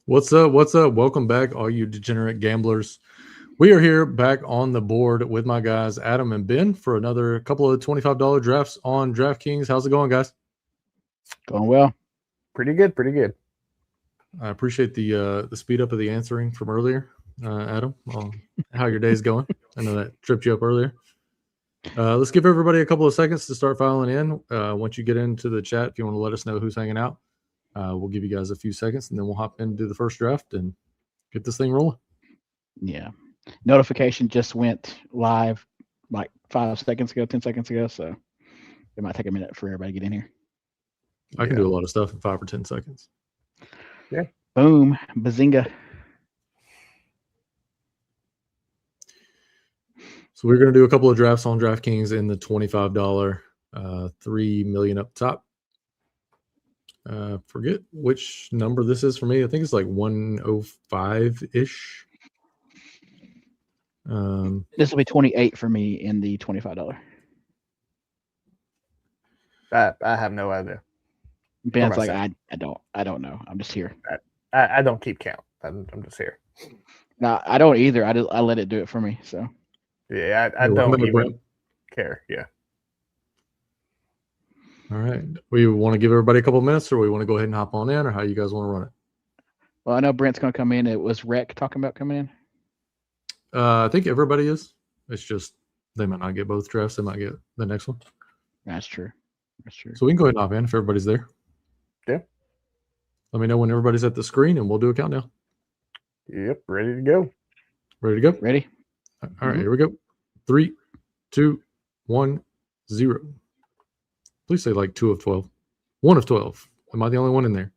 What's up? What's up? Welcome back, all you degenerate gamblers. We are here back on the board with my guys, Adam and Ben, for another couple of $25 drafts on DraftKings. How's it going, guys? Going well. Pretty good, pretty good. I appreciate the speed up of the answering from earlier, Adam, on how your day's going. I know that tripped you up earlier. Let's give everybody a couple of seconds to start filing in. Once you get into the chat, if you want to let us know who's hanging out, we'll give you guys a few seconds, and then we'll hop in and do the first draft and get this thing rolling. Yeah. Notification just went live like 5 seconds ago, 10 seconds ago. So it might take a minute for everybody to get in here. I can do a lot of stuff in 5 or 10 seconds. Yeah. Boom. Bazinga. So we're going to do a couple of drafts on DraftKings in the $25, $3 million up top. Forget which number this is for me. I think it's like 105-ish. This will be 28 for me in the $25. I have no idea. Ben's like, I don't know. I'm just here. I don't keep count. I'm just here. No, I don't either. I let it do it for me. So yeah, I don't even care. Yeah. All right. We want to give everybody a couple of minutes, or we want to go ahead and hop on in, or how you guys want to run it? Well, I know Brent's going to come in. It was Rec talking about coming in. I think everybody is. It's just they might not get both drafts. They might get the next one. That's true. That's true. So we can go ahead and hop in if everybody's there. Yeah. Let me know when everybody's at the screen, and we'll do a countdown. Yep. Ready to go. Ready to go? Ready? All right. Here we go. 3, 2, 1, 0. Please say like 2 of 12. 1 of 12. Am I the only one in there?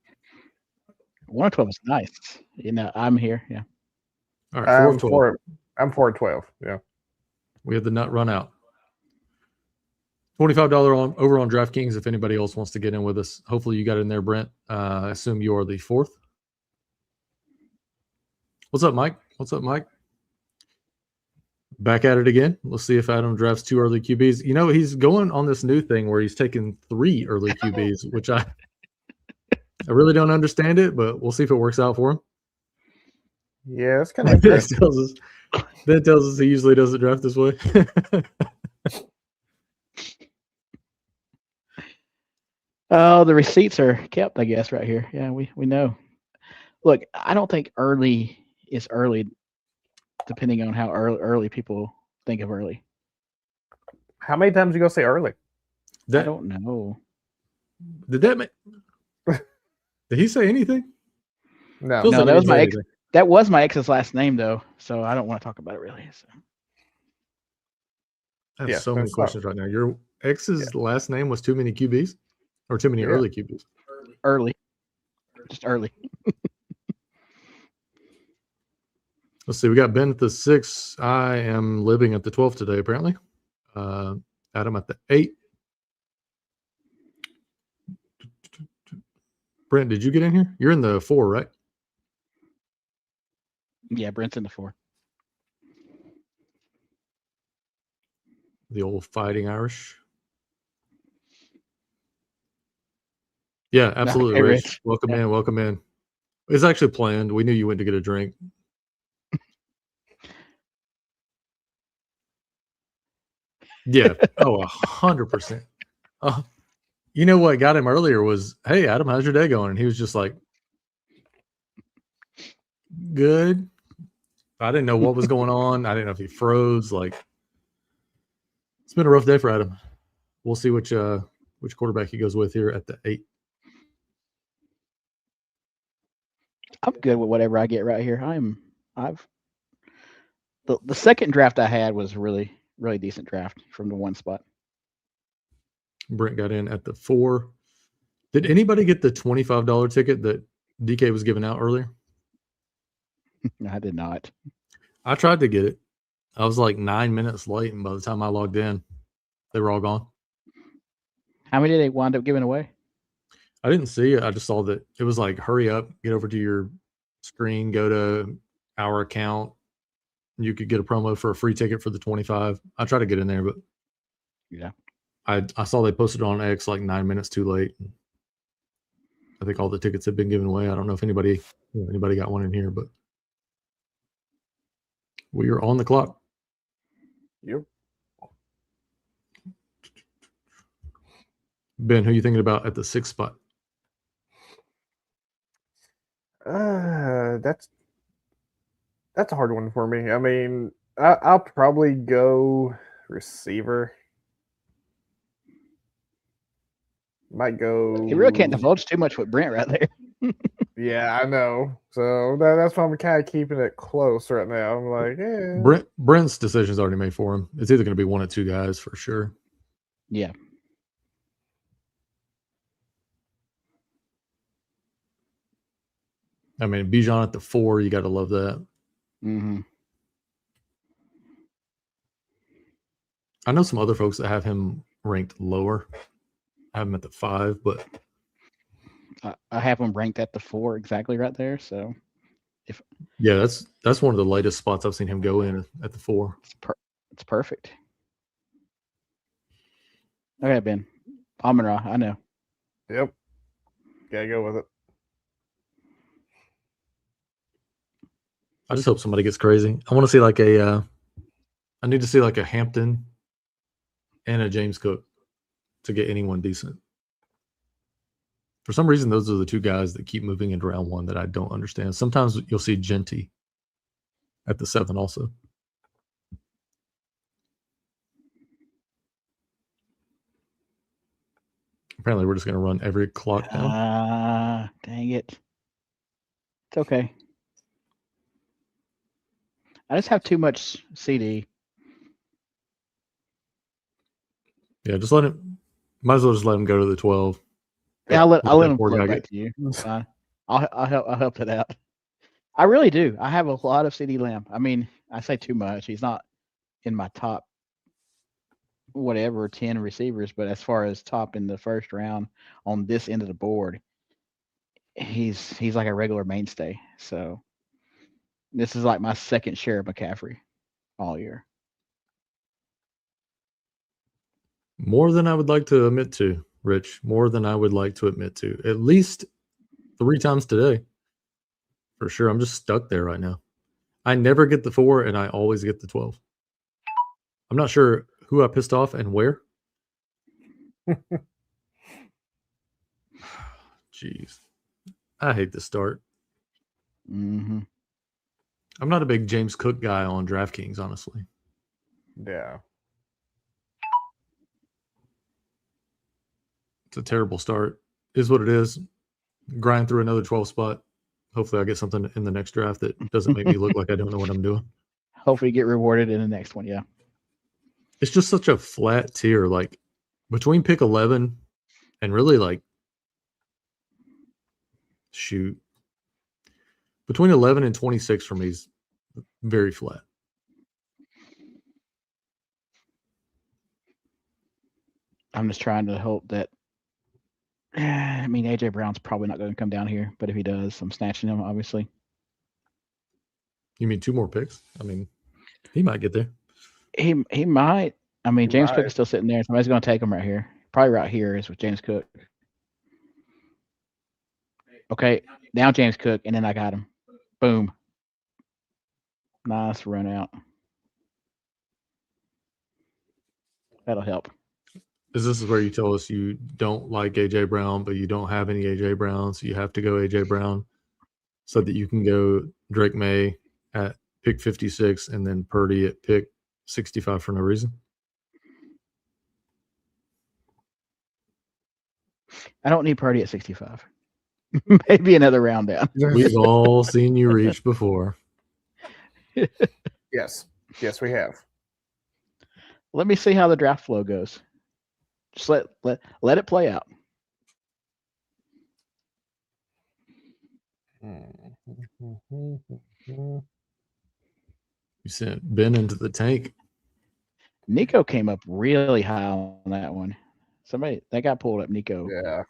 1 of 12 is nice. You know, I'm here. Yeah. All right. 4 of 12. I'm 4 of 12. Yeah. We had the nut run out. $25 over on DraftKings if anybody else wants to get in with us. Hopefully you got in there, Brent. I assume you are the 4th. What's up, Mike? What's up, Mike? Back at it again. Let's see if Adam drafts 2 early QBs. You know, he's going on this new thing where he's taking 3 early QBs, which I really don't understand it, but we'll see if it works out for him. Yeah, it's kind of interesting. That tells us he usually doesn't draft this way. Oh, the receipts are kept, I guess, right here. Yeah, we know. Look, I don't think early is early, depending on how early people think of early. How many times you go say early? I don't know. Did that make? Did he say anything? No, no, that was my ex. That was my ex's last name, though, so I don't want to talk about it really. So. I have so many questions right now. Your ex's last name was too many QBs, or too many early QBs? Early, just early. Let's see. We got Ben at the 6. I am living at the 12 today, apparently. Adam at the 8. Brent, did you get in here? You're in the 4, right? Yeah, Brent's in the 4. The old Fighting Irish. Yeah, absolutely, Rich. Welcome in. Welcome in. It's actually planned. We knew you went to get a drink. Yeah. Oh, 100%. You know what got him earlier was, hey, Adam, how's your day going? And he was just like, good. I didn't know what was going on. I didn't know if he froze. Like, it's been a rough day for Adam. We'll see which quarterback he goes with here at the 8. I'm good with whatever I get right here. The second draft I had was really decent draft from the 1 spot. Brent got in at the 4. Did anybody get the $25 ticket that DK was giving out earlier? I did not. I tried to get it. I was like 9 minutes late, and by the time I logged in, they were all gone. How many did they wind up giving away? I didn't see it. I just saw that it was like, hurry up, get over to your screen, go to our account. You could get a promo for a free ticket for the 25. I tried to get in there, but yeah, I saw they posted on X like 9 minutes too late. I think all the tickets have been given away. I don't know if anybody got one in here, but we are on the clock. Yep. Ben, who are you thinking about at the 6th spot? That's a hard one for me. I mean, I'll probably go receiver. Might go. You really can't divulge too much with Brent right there. Yeah, I know. So that's why I'm kind of keeping it close right now. I'm like, Brent's decision's already made for him. It's either going to be one of two guys for sure. Yeah. I mean, Bijan at the 4, you got to love that. Mm-hmm. I know some other folks that have him ranked lower. I have him at the 5, but I have him ranked at the 4 exactly right there. So yeah, that's one of the latest spots I've seen him go in at the 4. It's perfect. Okay, Ben. Amon-Ra, I know. yep. Gotta go with it. I just hope somebody gets crazy. I want to see I need to see like a Hampton and a James Cook to get anyone decent. For some reason, those are the two guys that keep moving into round 1 that I don't understand. Sometimes you'll see Genty at the 7 also. Apparently, we're just going to run every clock down. Dang it. It's okay. I just have too much CD. Yeah, just let him. Might as well just let him go to the 12. Yeah, I'll let him poor float guy back to you. Fine. I'll help that out. I really do. I have a lot of CD Lamb. I mean, I say too much. He's not in my top 10 receivers, but as far as top in the first round on this end of the board, he's like a regular mainstay. So this is like my second share of McCaffrey all year. More than I would like to admit to, Rich. More than I would like to admit to. At least 3 times today. For sure. I'm just stuck there right now. I never get the 4, and I always get the 12. I'm not sure who I pissed off and where. Jeez. I hate the start. Mm-hmm. I'm not a big James Cook guy on DraftKings, honestly. Yeah. It's a terrible start. Is what it is. Grind through another 12 spot. Hopefully I get something in the next draft that doesn't make me look like I don't know what I'm doing. Hopefully you get rewarded in the next one, yeah. It's just such a flat tier. Like between pick 11 and really between 11 and 26 for me is very flat. I'm just trying to hope that I mean, AJ Brown's probably not going to come down here, but if he does, I'm snatching him, obviously. You mean 2 more picks? I mean, he might get there. He might. I mean, James Cook is still sitting there. Somebody's going to take him right here. Probably right here is with James Cook. Okay, now James Cook, and then I got him. Boom. Nice run out. That'll help. This is where you tell us you don't like AJ Brown, but you don't have any AJ Brown, so you have to go AJ Brown so that you can go Drake May at pick 56 and then Purdy at pick 65 for no reason. I don't need Purdy at 65. Maybe another round down. We've all seen you reach before. Yes, we have. Let me see how the draft flow goes. Just let it play out. You sent Ben into the tank. Nico came up really high on that one. That guy pulled up Nico. Yeah.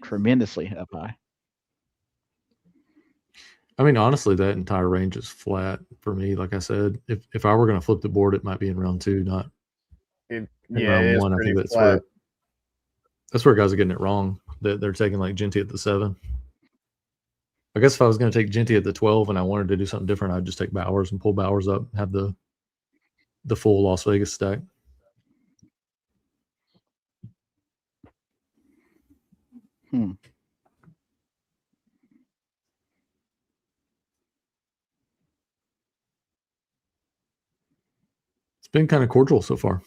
Tremendously up high. I mean, honestly, that entire range is flat for me. Like I said, if I were going to flip the board, it might be in round 2, not in round 1. I think that's where guys are getting it wrong. They're taking like Genty at the 7. I guess if I was going to take Genty at the 12 and I wanted to do something different, I'd just take Bowers and pull Bowers up, have the full Las Vegas stack. It's been kind of cordial so far.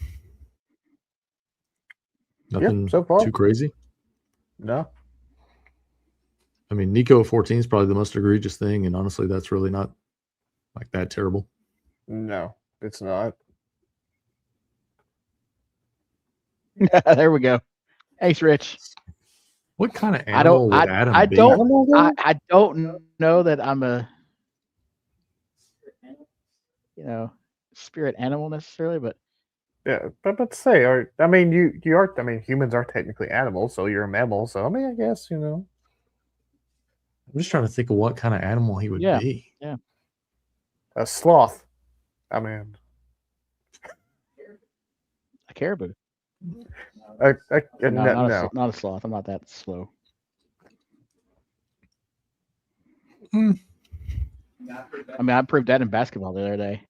Nothing so far. too crazy. No. I mean, Nico at 14 is probably the most egregious thing, and honestly, that's really not like that terrible. No, it's not. There we go. Ace Rich. What kind of animal would Adam I be? I don't know that I'm a spirit animal necessarily, but Yeah, but say, I mean, you are. I mean, humans are technically animals, so you're a mammal. So I mean, I guess I'm just trying to think of what kind of animal he would be. Yeah. A sloth. I mean, a caribou. no. Not a sloth. I'm not that slow. I mean, I proved that in basketball the other day.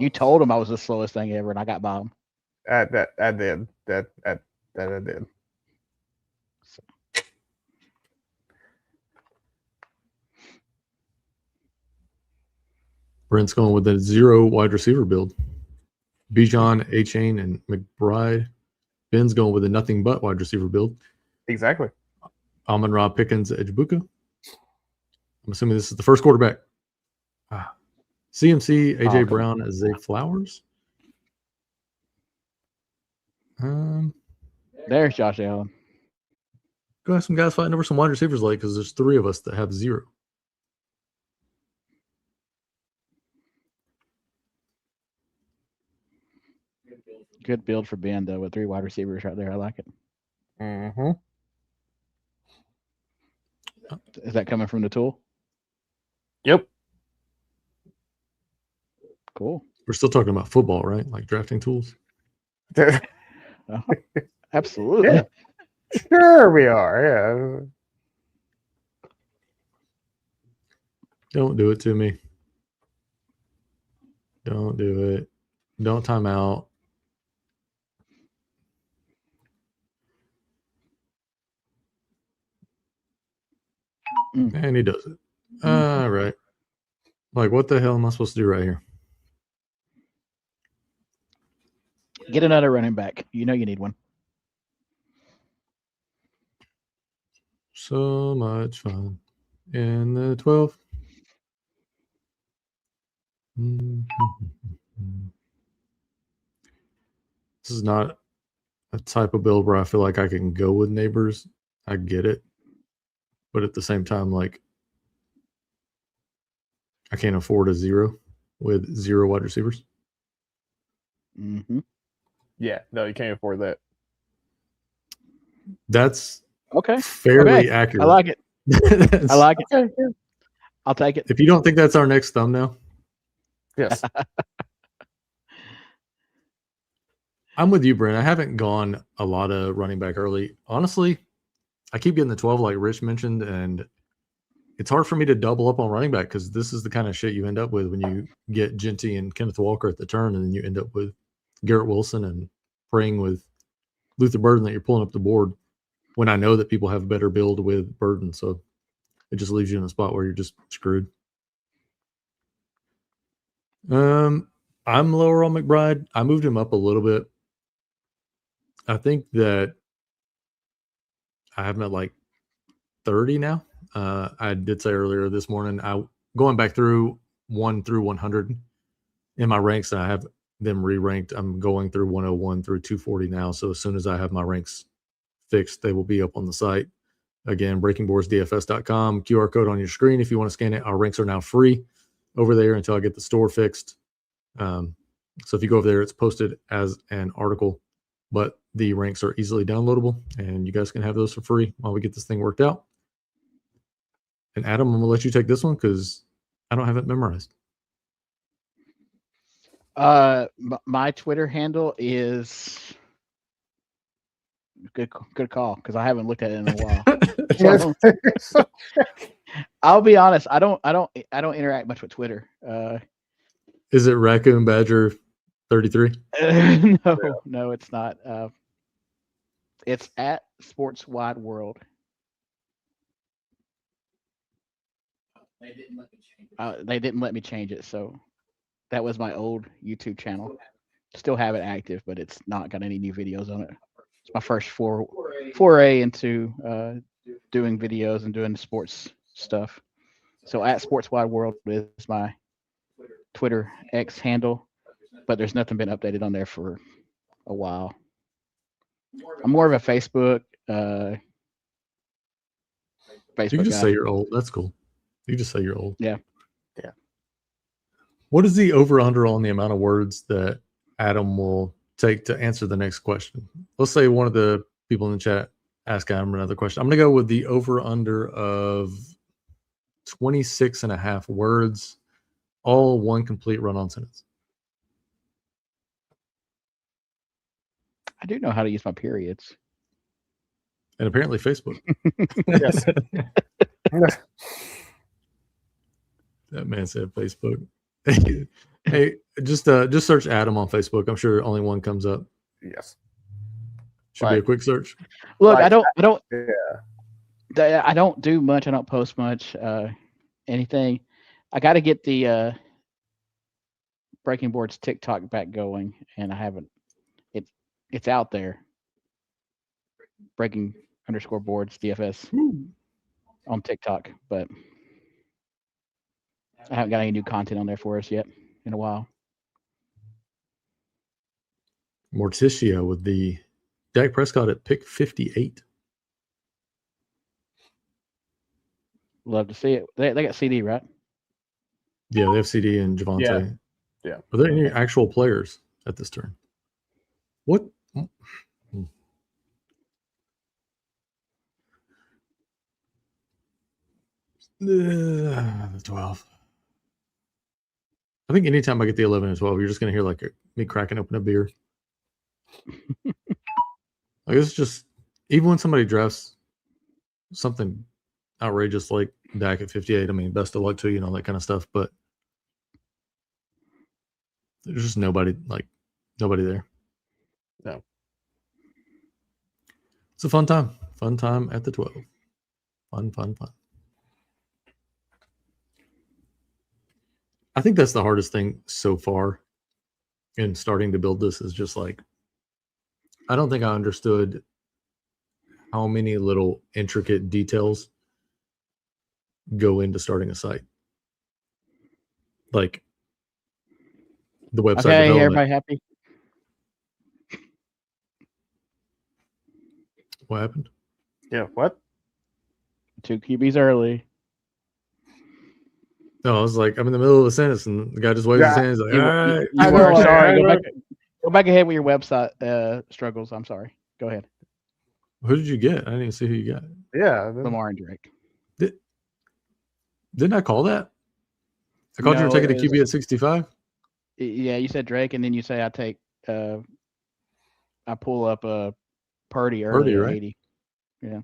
You told him I was the slowest thing ever, and I got by him. I did. That I did. Brent's going with a 0 wide receiver build. Bijan, A-Chain, and McBride. Ben's going with a nothing but wide receiver build. Exactly. Amon-Ra, Pickens, Ejbuka. I'm assuming this is the first quarterback. CMC, AJ Brown, Zay Flowers. There's Josh Allen. Go have some guys fighting over some wide receivers late because there's 3 of us that have 0. Good build for Ben though, with 3 wide receivers right there. I like it. Mm-hmm. Is that coming from the tool? Yep. Cool. We're still talking about football, right? Like drafting tools. Absolutely. Yeah. Sure, we are. Yeah. Don't do it to me. Don't do it. Don't time out. And he does it. All right. Like, what the hell am I supposed to do right here? Get another running back. You know you need one. So much fun. In the 12. This is not a type of build where I feel like I can go with neighbors. I get it. But at the same time, like, I can't afford a 0 with 0 wide receivers. Mm-hmm. Yeah, no, you can't afford that. That's okay. fairly accurate. I like it. I like it. Okay. I'll take it. If you don't think that's our next thumbnail, yes. I'm with you, Brent. I haven't gone a lot of running back early. Honestly, I keep getting the 12 like Rich mentioned, and it's hard for me to double up on running back because this is the kind of shit you end up with when you get Genty and Kenneth Walker at the turn, and then you end up with Garrett Wilson and praying with Luther Burden that you're pulling up the board when I know that people have a better build with Burden. So it just leaves you in a spot where you're just screwed. I'm lower on McBride. I moved him up a little bit. I think that I have him at like 30 now. I did say earlier this morning, going back through 1 through 100 in my ranks, and I have them re-ranked. I'm going through 101 through 240 now. So as soon as I have my ranks fixed, they will be up on the site. Again, breakingboardsdfs.com, QR code on your screen if you want to scan it. Our ranks are now free over there until I get the store fixed. So if you go over there, it's posted as an article, but the ranks are easily downloadable, and you guys can have those for free while we get this thing worked out. And Adam, I'm going to let you take this one because I don't have it memorized. My Twitter handle is Good call, because I haven't looked at it in a while. Yes. So, I'll be honest. I don't interact much with Twitter. Is it Raccoon Badger 33? No, it's not. It's at Sports Wide World. They didn't let me change it, so that was my old YouTube channel. Still have it active, but it's not got any new videos on it. It's my first foray into doing videos and doing sports stuff. So at Sports Wide World is my Twitter X handle, but there's nothing been updated on there for a while. I'm more of a Facebook. You Facebook can just guy. say you're old. That's cool. You just say you're old. Yeah. What is the over-under on the amount of words that Adam will take to answer the next question? Let's say one of the people in the chat ask Adam another question. I'm going to go with the over-under of 26 and a half words, all one complete run-on sentence. I do know how to use my periods. And apparently Facebook. Yes. That man said Facebook. Hey, just search Adam on Facebook. I'm sure only one comes up. Yes. Should be a quick search. Look, Like, I don't Yeah. I don't do much. I don't post much. Anything. I got to get the Breaking Boards TikTok back going, and I haven't. It's out there. Breaking_boards DFS on TikTok, but I haven't got any new content on there for us yet in a while. Morticia with the Dak Prescott at pick 58. Love to see it. They got CD, right? Yeah, they have CD and Javante. Yeah. Are there any actual players at this turn? What? The 12. I think anytime I get the 11 and 12, you're just going to hear like me cracking open a beer. Like it's just, even when somebody drafts something outrageous like Dak at 58, I mean, best of luck to you and all that kind of stuff, but there's just nobody there. No. It's a fun time at the 12. Fun. I think that's the hardest thing so far in starting to build this is just like, I don't think I understood how many little intricate details go into starting a site. Like the website Okay, development. everybody happy? What happened? Yeah. What? 2 QBs early. No, I was like, I'm in the middle of a sentence and the guy just waves his hands like, You, all you- right. you I were know, sorry. I know. Go back ahead with your website struggles. I'm sorry. Go ahead. Who did you get? I didn't even see who you got. Yeah. Lamar and Drake. Didn't I call that? I called you were No, taking a it was- QB at 65. Yeah, you said Drake, and then you say I take. I pull up Purdy early at right? 80. Yeah.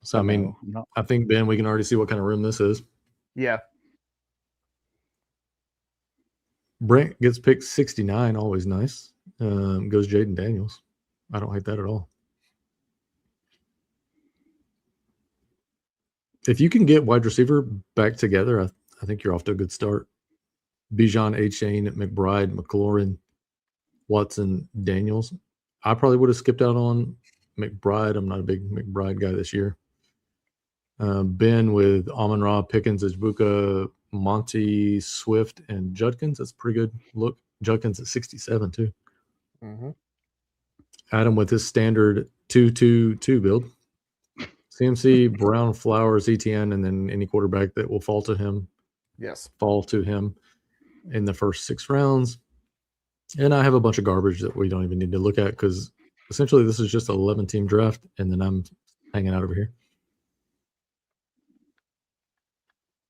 So I mean, No, I'm not. I think Ben, we can already see what kind of room this is. Yeah. Brent gets picked 69, always nice. Goes Jaden Daniels. I don't hate that at all. If you can get wide receiver back together, I think you're off to a good start. Bijan, A-Chain, McBride, McLaurin, Watson, Daniels. I probably would have skipped out on McBride. I'm not a big McBride guy this year. Ben with Amon-Ra, Pickens, Ajbuka, Monty, Swift, and Judkins. That's a pretty good look. Judkins at 67 too. Mm-hmm. Adam with his standard 2-2-2 build. CMC, Brown, Flowers, ETN, and then any quarterback that will fall to him in the first 6 rounds. And I have a bunch of garbage that we don't even need to look at because essentially this is just an 11-team draft, and then I'm hanging out over here.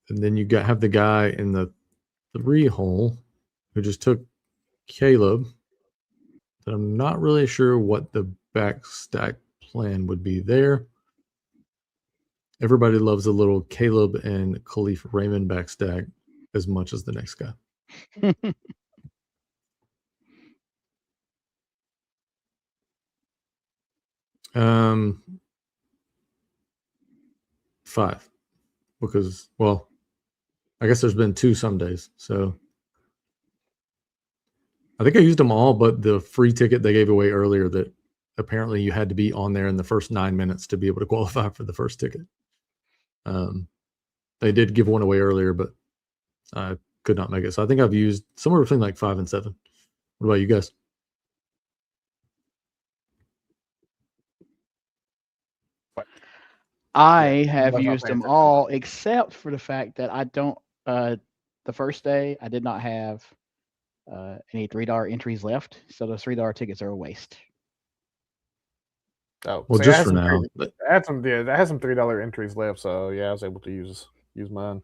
And then you have the guy in the 3 hole who just took Caleb. That I'm not really sure what the backstack plan would be there. Everybody loves a little Caleb and Khalif Raymond backstack as much as the next guy. Um, 5, because, well, I guess there's been 2 some days, so I think I used them all, but the free ticket they gave away earlier that apparently you had to be on there in the first 9 minutes to be able to qualify for the first ticket. They did give one away earlier, but I could not make it. So I think I've used somewhere between like 5 and 7. What about you guys? I have I'm not used paying them all except for the fact that I don't. The first day I did not have any $3 entries left, so those $3 tickets are a waste. Oh, Well, see, just for now. I had some $3 entries left, so yeah, I was able to use mine.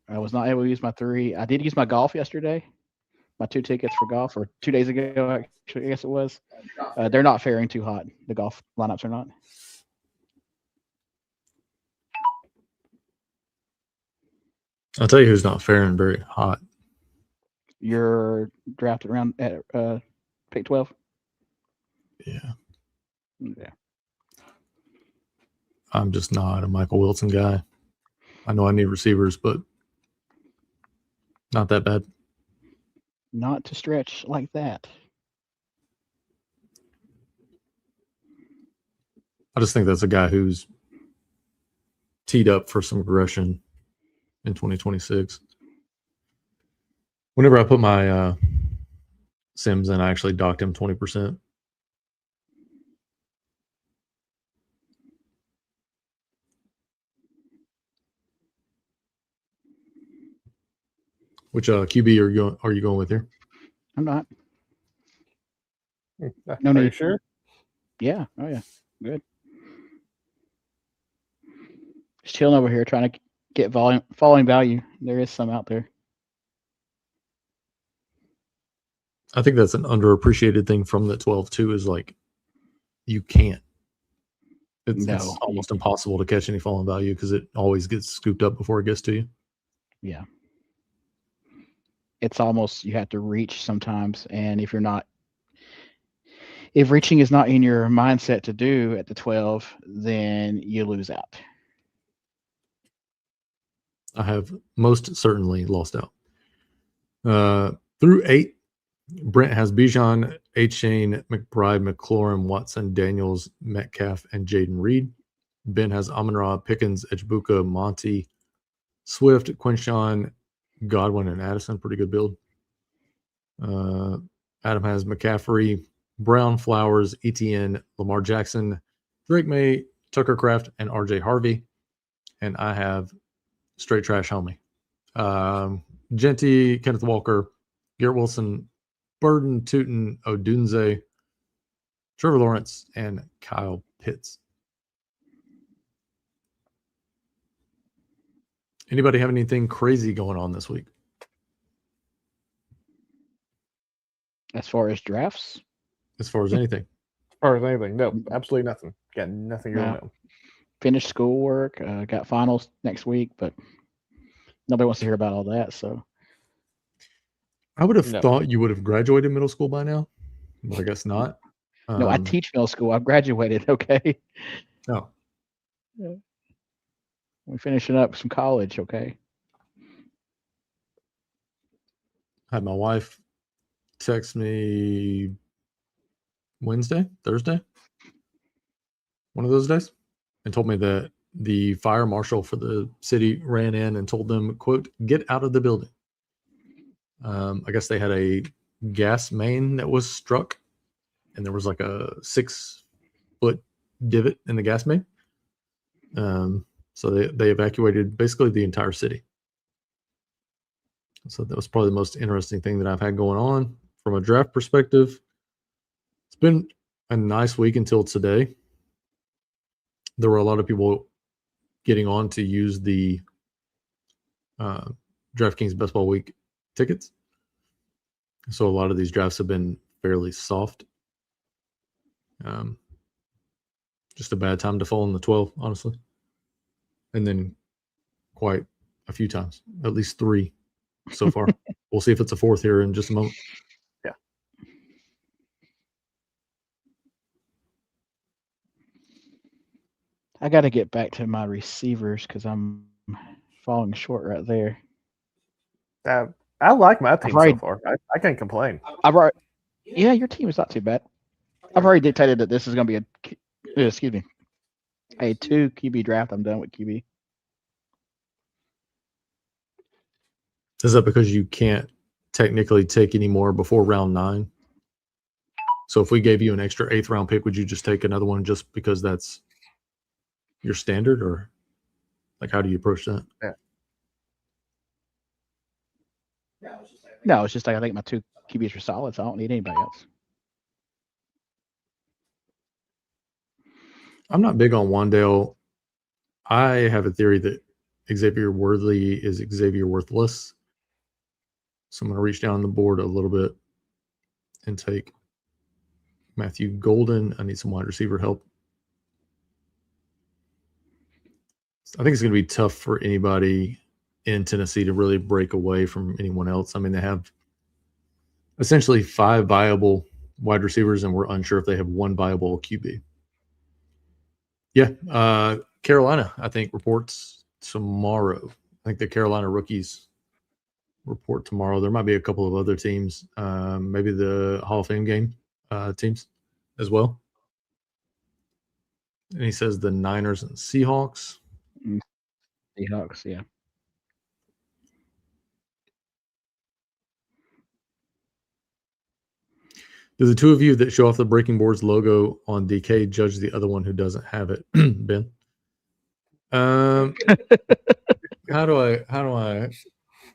I was not able to use my 3. I did use my golf yesterday. My 2 tickets for golf, or 2 days ago, actually, I guess it was. They're not faring too hot. The golf lineups are not. I'll tell you who's not faring very hot. You're drafted around at pick 12. Yeah. Yeah. I'm just not a Michael Wilson guy. I know I need receivers, but not that bad. Not to stretch like that. I just think that's a guy who's teed up for some aggression in 2026. Whenever I put my Sims in, I actually docked him 20%. Which QB are you going with here? I'm not. No No Are you need. sure? Yeah. Oh yeah. Good. Just chilling over here, trying to get falling value. There is some out there. I think that's an underappreciated thing from the 12 too. Is like you can't. It's almost impossible to catch any falling value because it always gets scooped up before it gets to you. Yeah. It's almost you have to reach sometimes, and if reaching is not in your mindset to do at the 12, then you lose out. I have most certainly lost out. Through 8, Brent has Bijan, Achane, McBride, McLaurin, Watson, Daniels, Metcalf, and Jaden Reed. Ben has Amon-Ra, Pickens, Ejbuka, Monty, Swift, Quinshawn, Godwin, and Addison. Pretty good build. Adam has McCaffrey, Brown, Flowers, ETN, Lamar Jackson, Drake May, Tucker Kraft, and RJ Harvey. And I have straight trash homie. Genty, Kenneth Walker, Garrett Wilson, Burden, Tootin, Odunze, Trevor Lawrence, and Kyle Pitts. Anybody have anything crazy going on this week? As far as drafts? As far as anything? As far as anything, no, absolutely nothing. Got nothing going on. Finished schoolwork, got finals next week, but nobody wants to hear about all that. So I would have thought you would have graduated middle school by now, but I guess not. No, I teach middle school. I've graduated. Okay. Oh. Yeah. We're finishing up some college. Okay. I had my wife text me Thursday, one of those days, and told me that the fire marshal for the city ran in and told them, quote, "Get out of the building." I guess they had a gas main that was struck, and there was like a 6-foot divot in the gas main. So they evacuated basically the entire city. So that was probably the most interesting thing that I've had going on from a draft perspective. It's been a nice week until today. There were a lot of people getting on to use the DraftKings Best Ball Week tickets. So a lot of these drafts have been fairly soft. Just a bad time to fall in the 12, honestly. And then quite a few times, at least 3 so far. We'll see if it's a 4th here in just a moment. Yeah. I got to get back to my receivers because I'm falling short right there. I like my team already- so far. I can't complain. Yeah, your team is not too bad. I've already dictated that this is going to be a 2 QB draft. I'm done with QB. Is that because you can't technically take any more before round 9? So if we gave you an extra 8th round pick, would you just take another one just because that's your standard, or like how do you approach that? No, it's just like I think my 2 QBs are solid, so I don't need anybody else. I'm not big on Wandale. I have a theory that Xavier Worthy is Xavier Worthless. So I'm going to reach down the board a little bit and take Matthew Golden. I need some wide receiver help. I think it's going to be tough for anybody in Tennessee to really break away from anyone else. I mean, they have essentially 5 viable wide receivers, and we're unsure if they have 1 viable QB. Yeah, Carolina, I think, reports tomorrow. I think the Carolina rookies report tomorrow. There might be a couple of other teams, maybe the Hall of Fame game teams as well. And he says the Niners and Seahawks. Seahawks, yeah. Do the 2 of you that show off the Breaking Boards logo on DK judge the other one who doesn't have it? Ben? How do I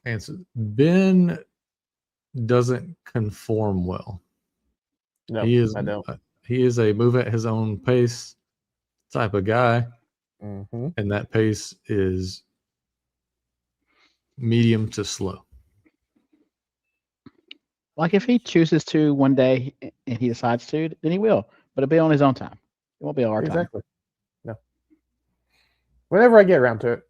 answer? Ben doesn't conform well. No, I don't. He is a move at his own pace type of guy, Mm-hmm. and that pace is medium to slow. Like if he chooses to one day and he decides to, then he will. But it'll be on his own time. It won't be our time. Exactly. No. Whenever I get around to it.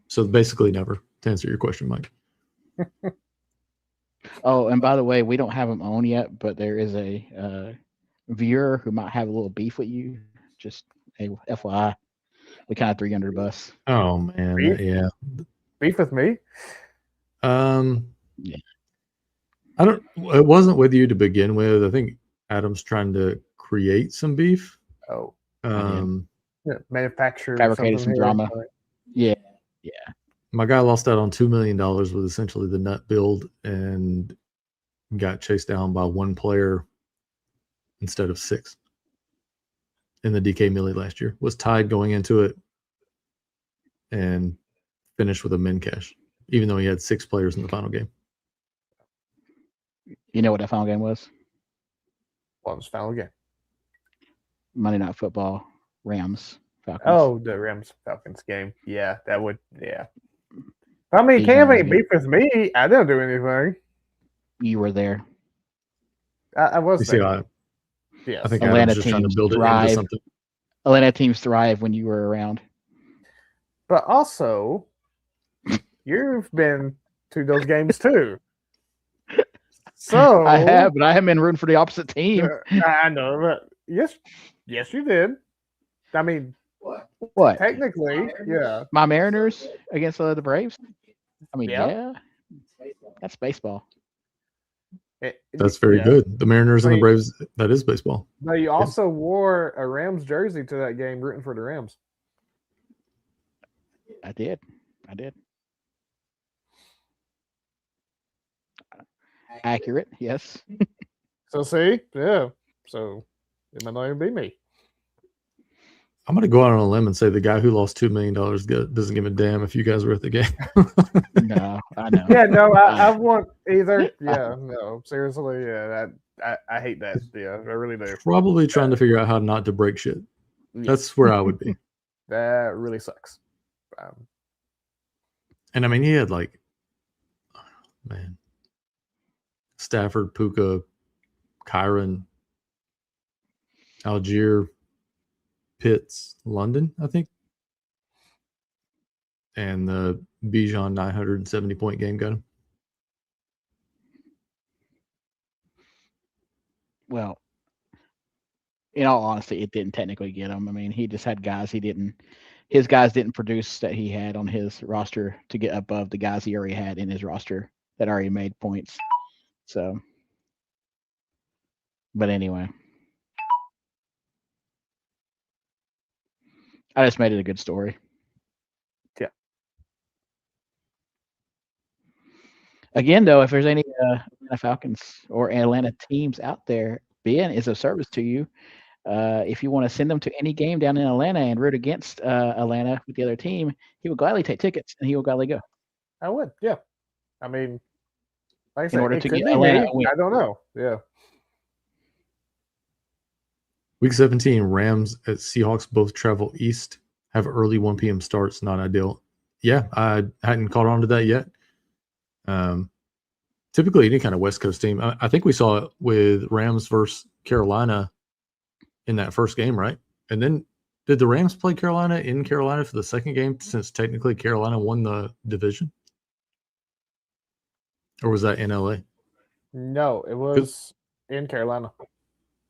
So basically never, to answer your question, Mike. Oh, and by the way, we don't have him on yet, but there is a viewer who might have a little beef with you. Just a FYI. We kind of threw you under the bus. Oh man, Beef? yeah. Beef with me? Yeah. It wasn't with you to begin with. I think Adam's trying to create some beef. Oh. did. Yeah, manufactured Fabricated some something here. drama. Yeah. My guy lost out on $2 million with essentially the nut build and got chased down by 1 player instead of 6 in the DK Millie last year. Was tied going into it and finished with a min cash, even though he had 6 players in the final game. You know what that final game was? Well, it was final game. Monday Night Football, Rams, Falcons. Oh, the Rams Falcons game. Yeah, that would. Yeah. I mean, Beef can't on have any me. beef with me. I didn't do anything. You were there. I was You see, there. Yes. I think Atlanta Adam's just trying to teams build it into thrive. something. Atlanta teams thrive when you were around. But also, you've been to those games too. So I have, but I haven't been rooting for the opposite team. I know, but yes, you did. I mean, What? technically, yeah. My Mariners against the Braves? I mean, Yeah. yeah. That's baseball. That's very Yeah. good. The Mariners and the Wait. Braves, that is baseball. But you also wore a Rams jersey to that game, rooting for the Rams. I did. Accurate, yes. So see, yeah. So it might not even be me. I'm going to go out on a limb and say the guy who lost $2 million doesn't give a damn if you guys were at the game. No, I know. Yeah, no, I want either. Yeah, no, seriously, yeah, I hate that. Yeah, I really do. Probably trying to figure out how not to break shit. That's where I would be. That really sucks. And I mean, he had Stafford, Puka, Kyron, Algier, Pitts, London, I think. And the Bijan 970-point game got him. Well, in all honesty, it didn't technically get him. I mean, he just had guys his guys didn't produce that he had on his roster to get above the guys he already had in his roster that already made points. So, but anyway, I just made it a good story. Yeah. Again, though, if there's any Atlanta Falcons or Atlanta teams out there, Ben is of service to you. If you want to send them to any game down in Atlanta and root against Atlanta with the other team, he will gladly take tickets and he will gladly go. I would, yeah. I mean, like I In said, order it to could get be Atlanta me. a win. I don't know. Yeah. Week 17, Rams at Seahawks both travel east, have early 1 p.m. starts, not ideal. Yeah, I hadn't caught on to that yet. Typically, any kind of West Coast team. I think we saw it with Rams versus Carolina in that first game, right? And then did the Rams play Carolina in Carolina for the second game since technically Carolina won the division? Or was that in LA? No, it was in Carolina.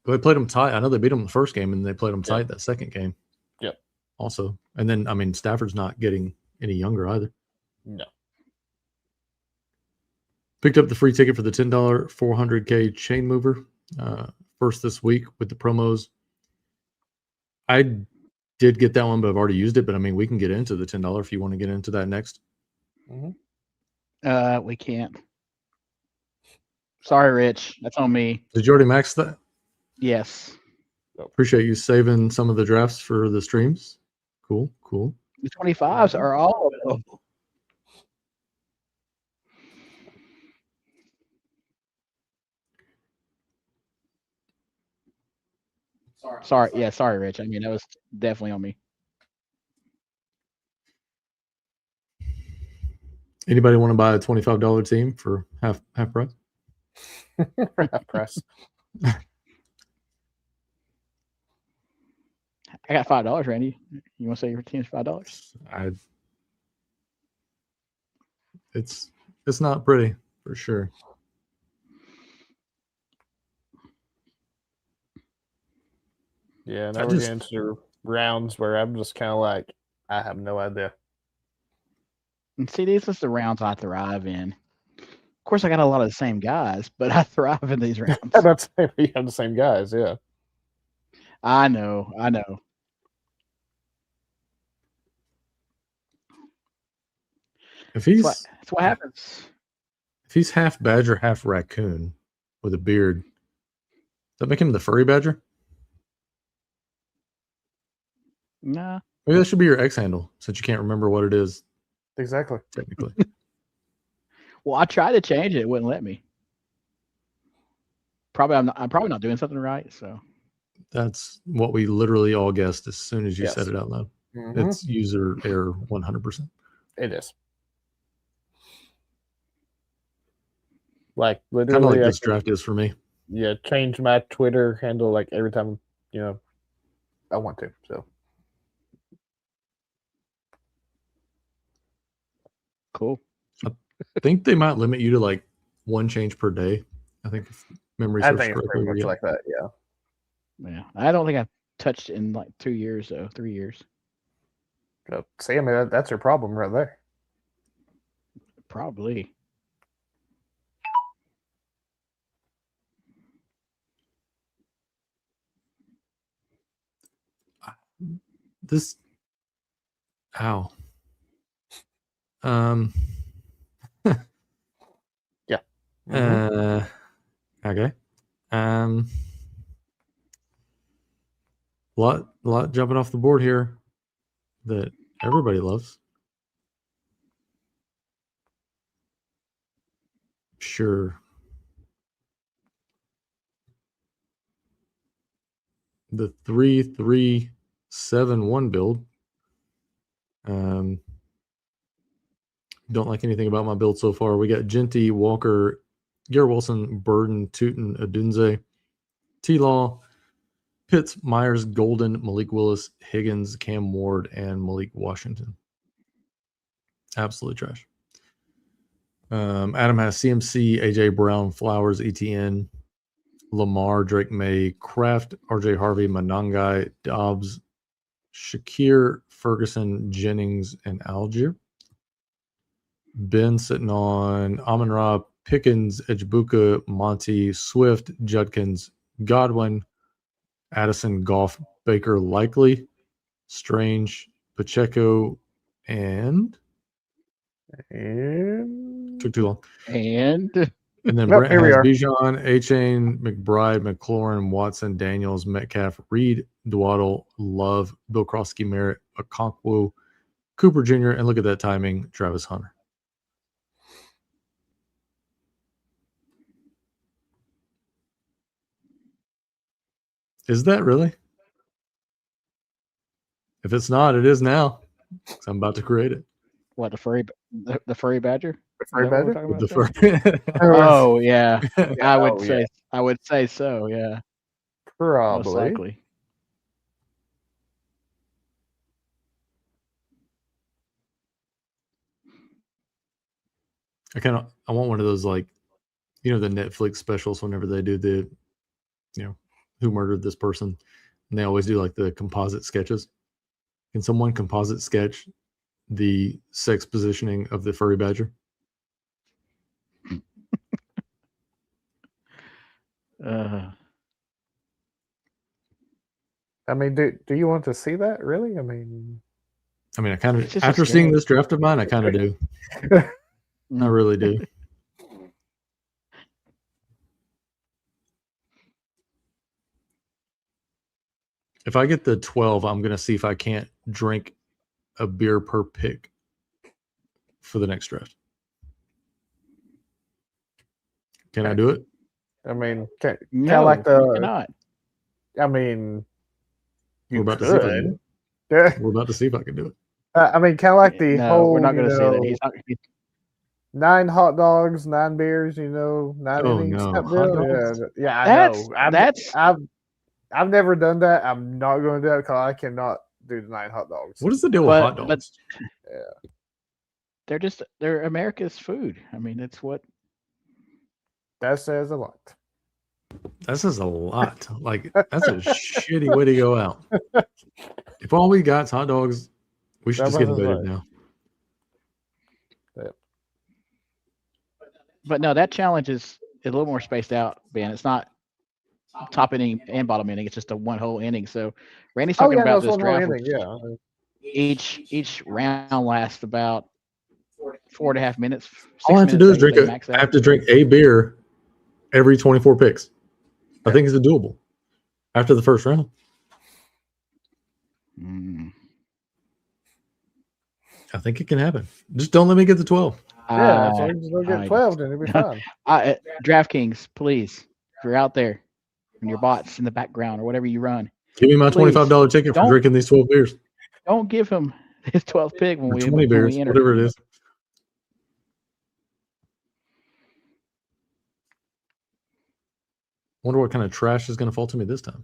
They played them tight. I know they beat them the first game, and they played them tight that second game. Yep. Also, and then I mean Stafford's not getting any younger either. No. Picked up the free ticket for the $10 400K chain mover first this week with the promos. I did get that one, but I've already used it. But I mean, we can get into the $10 if you want to get into that next. Mm-hmm. We can't. Sorry, Rich. That's on me. Did you already max that? Yes. Appreciate you saving some of the drafts for the streams. Cool. The 25s are all available. Sorry, Rich. I mean, that was definitely on me. Anybody want to buy a $25 team for half price? Half price. I got $5, Randy. You want to say your team's $5? It's not pretty for sure. Yeah, now we're getting into rounds where I'm just kind of like, I have no idea. And see, these are the rounds I thrive in. Of course, I got a lot of the same guys, but I thrive in these rounds. That's we have the same guys, yeah. I know. If he's that's what happens. If he's half badger, half raccoon with a beard, does that make him the furry badger? Nah. Maybe that should be your X handle since you can't remember what it is. Exactly. Technically. Well, I tried to change it. It wouldn't let me. I'm probably not doing something right. So that's what we literally all guessed as soon as you Yes. said it out loud. Mm-hmm. It's user error 100%. It is. Like Kind of literally, like this draft is for me. Yeah, change my Twitter handle like every time I want to. So cool. I think they might limit you to like one change per day. I think if memory serves I think it's pretty much like that. Yeah. Yeah, I don't think I've touched it in like 2 years though. 3 years. See, I mean that's your problem right there. Probably. This. Ow. Yeah. Mm-hmm. Okay. Lot jumping off the board here that everybody loves. Sure. The 3-3-7-1 build. Don't like anything about my build so far. We got Genty, Walker, Garrett Wilson, Burden, Tootin, Adunze, T-Law, Pitts, Myers, Golden, Malik Willis, Higgins, Cam Ward, and Malik Washington. Absolutely trash. Adam has CMC, AJ Brown, Flowers, ETN, Lamar, Drake May, Kraft, RJ Harvey, Manangai, Dobbs, Shakir, Ferguson, Jennings, and Algier. Ben sitting on Amon Ra, Pickens, Ejbuka, Monty, Swift, Judkins, Godwin, Addison, Goff, Baker, Likely, Strange, Pacheco, and took too long. And And then Nope, Brent here we has are. Bijan, A-Chain, McBride, McLaurin, Watson, Daniels, Metcalf, Reed, Dwaddle, Love, Bill Krosky, Merritt, Okonkwo, Cooper Jr., and look at that timing, Travis Hunter. Is that really? If it's not, it is now. 'Cause I'm about to create it. what, the furry badger? The furry Is that what we're badger? talking With about the there? fur. Oh yeah, I would Oh, say yeah. I would say so. Yeah, most Probably. likely. I want one of those, like, the Netflix specials whenever they do the, who murdered this person, and they always do like the composite sketches. Can someone composite sketch the sex positioning of the furry badger? I mean, do you want to see that? Really? I mean, I kind It's of, just a after seeing sketch. this draft of mine, I kind of do. I really do. If I get the 12, I'm going to see if I can't drink a beer per pick for the next draft. Can I do it? I mean, kind of No, like you the. cannot. I mean, you We're about to see if I can do could. it. We're about to see if I can do it. I mean, kind of like the No, whole, we're not going to say that. He's not. 9 hot dogs, 9 beers, 9 Oh, innings no. type Hot deal. dogs? Yeah, I know. That's I've never done that. I'm not going to do it because I cannot do the 9 hot dogs. What is the deal with hot but dogs? they're America's food. I mean, it's what. That says a lot. That says a lot. Like, that's a shitty way to go out. If all we got is hot dogs, we should just get invaded now. But no, that challenge is a little more spaced out, Ben. It's not top inning and bottom inning. It's just a one whole inning. So Randy's talking about this draft. Yeah. Each round lasts about 4.5 minutes. All I have to do is drink I have to drink a beer every 24 picks. I think it's doable after the first round. I think it can happen. Just don't let me get the 12. Yeah, as long as you don't get 12, then it'll be fine. DraftKings, please, if you're out there and your bots in the background or whatever you run, give me my $25 ticket for drinking these 12 beers. Don't give him his 12th pick when we 20 beers, enter. whatever it is. Wonder what kind of trash is going to fall to me this time.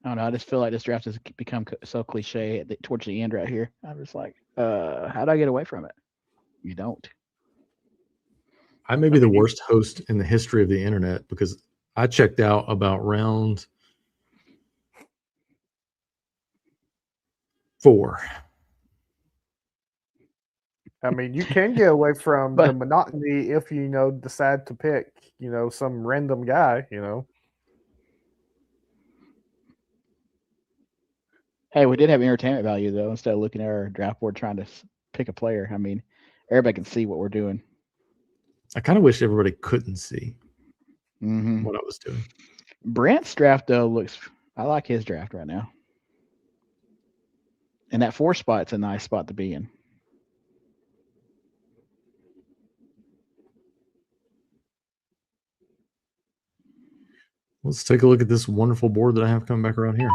I don't know. I just feel like this draft has become so cliche towards the end right here. I'm just like, how do I get away from it? You don't. I may be the worst host in the history of the internet because I checked out about round 4. I mean, you can get away from the monotony if you decide to pick, some random guy, Hey, we did have entertainment value though. Instead of looking at our draft board trying to pick a player, I mean, everybody can see what we're doing. I kind of wish everybody couldn't see what I was doing. Brent's draft though I like his draft right now. And that 4 spot's a nice spot to be in. Let's take a look at this wonderful board that I have coming back around here.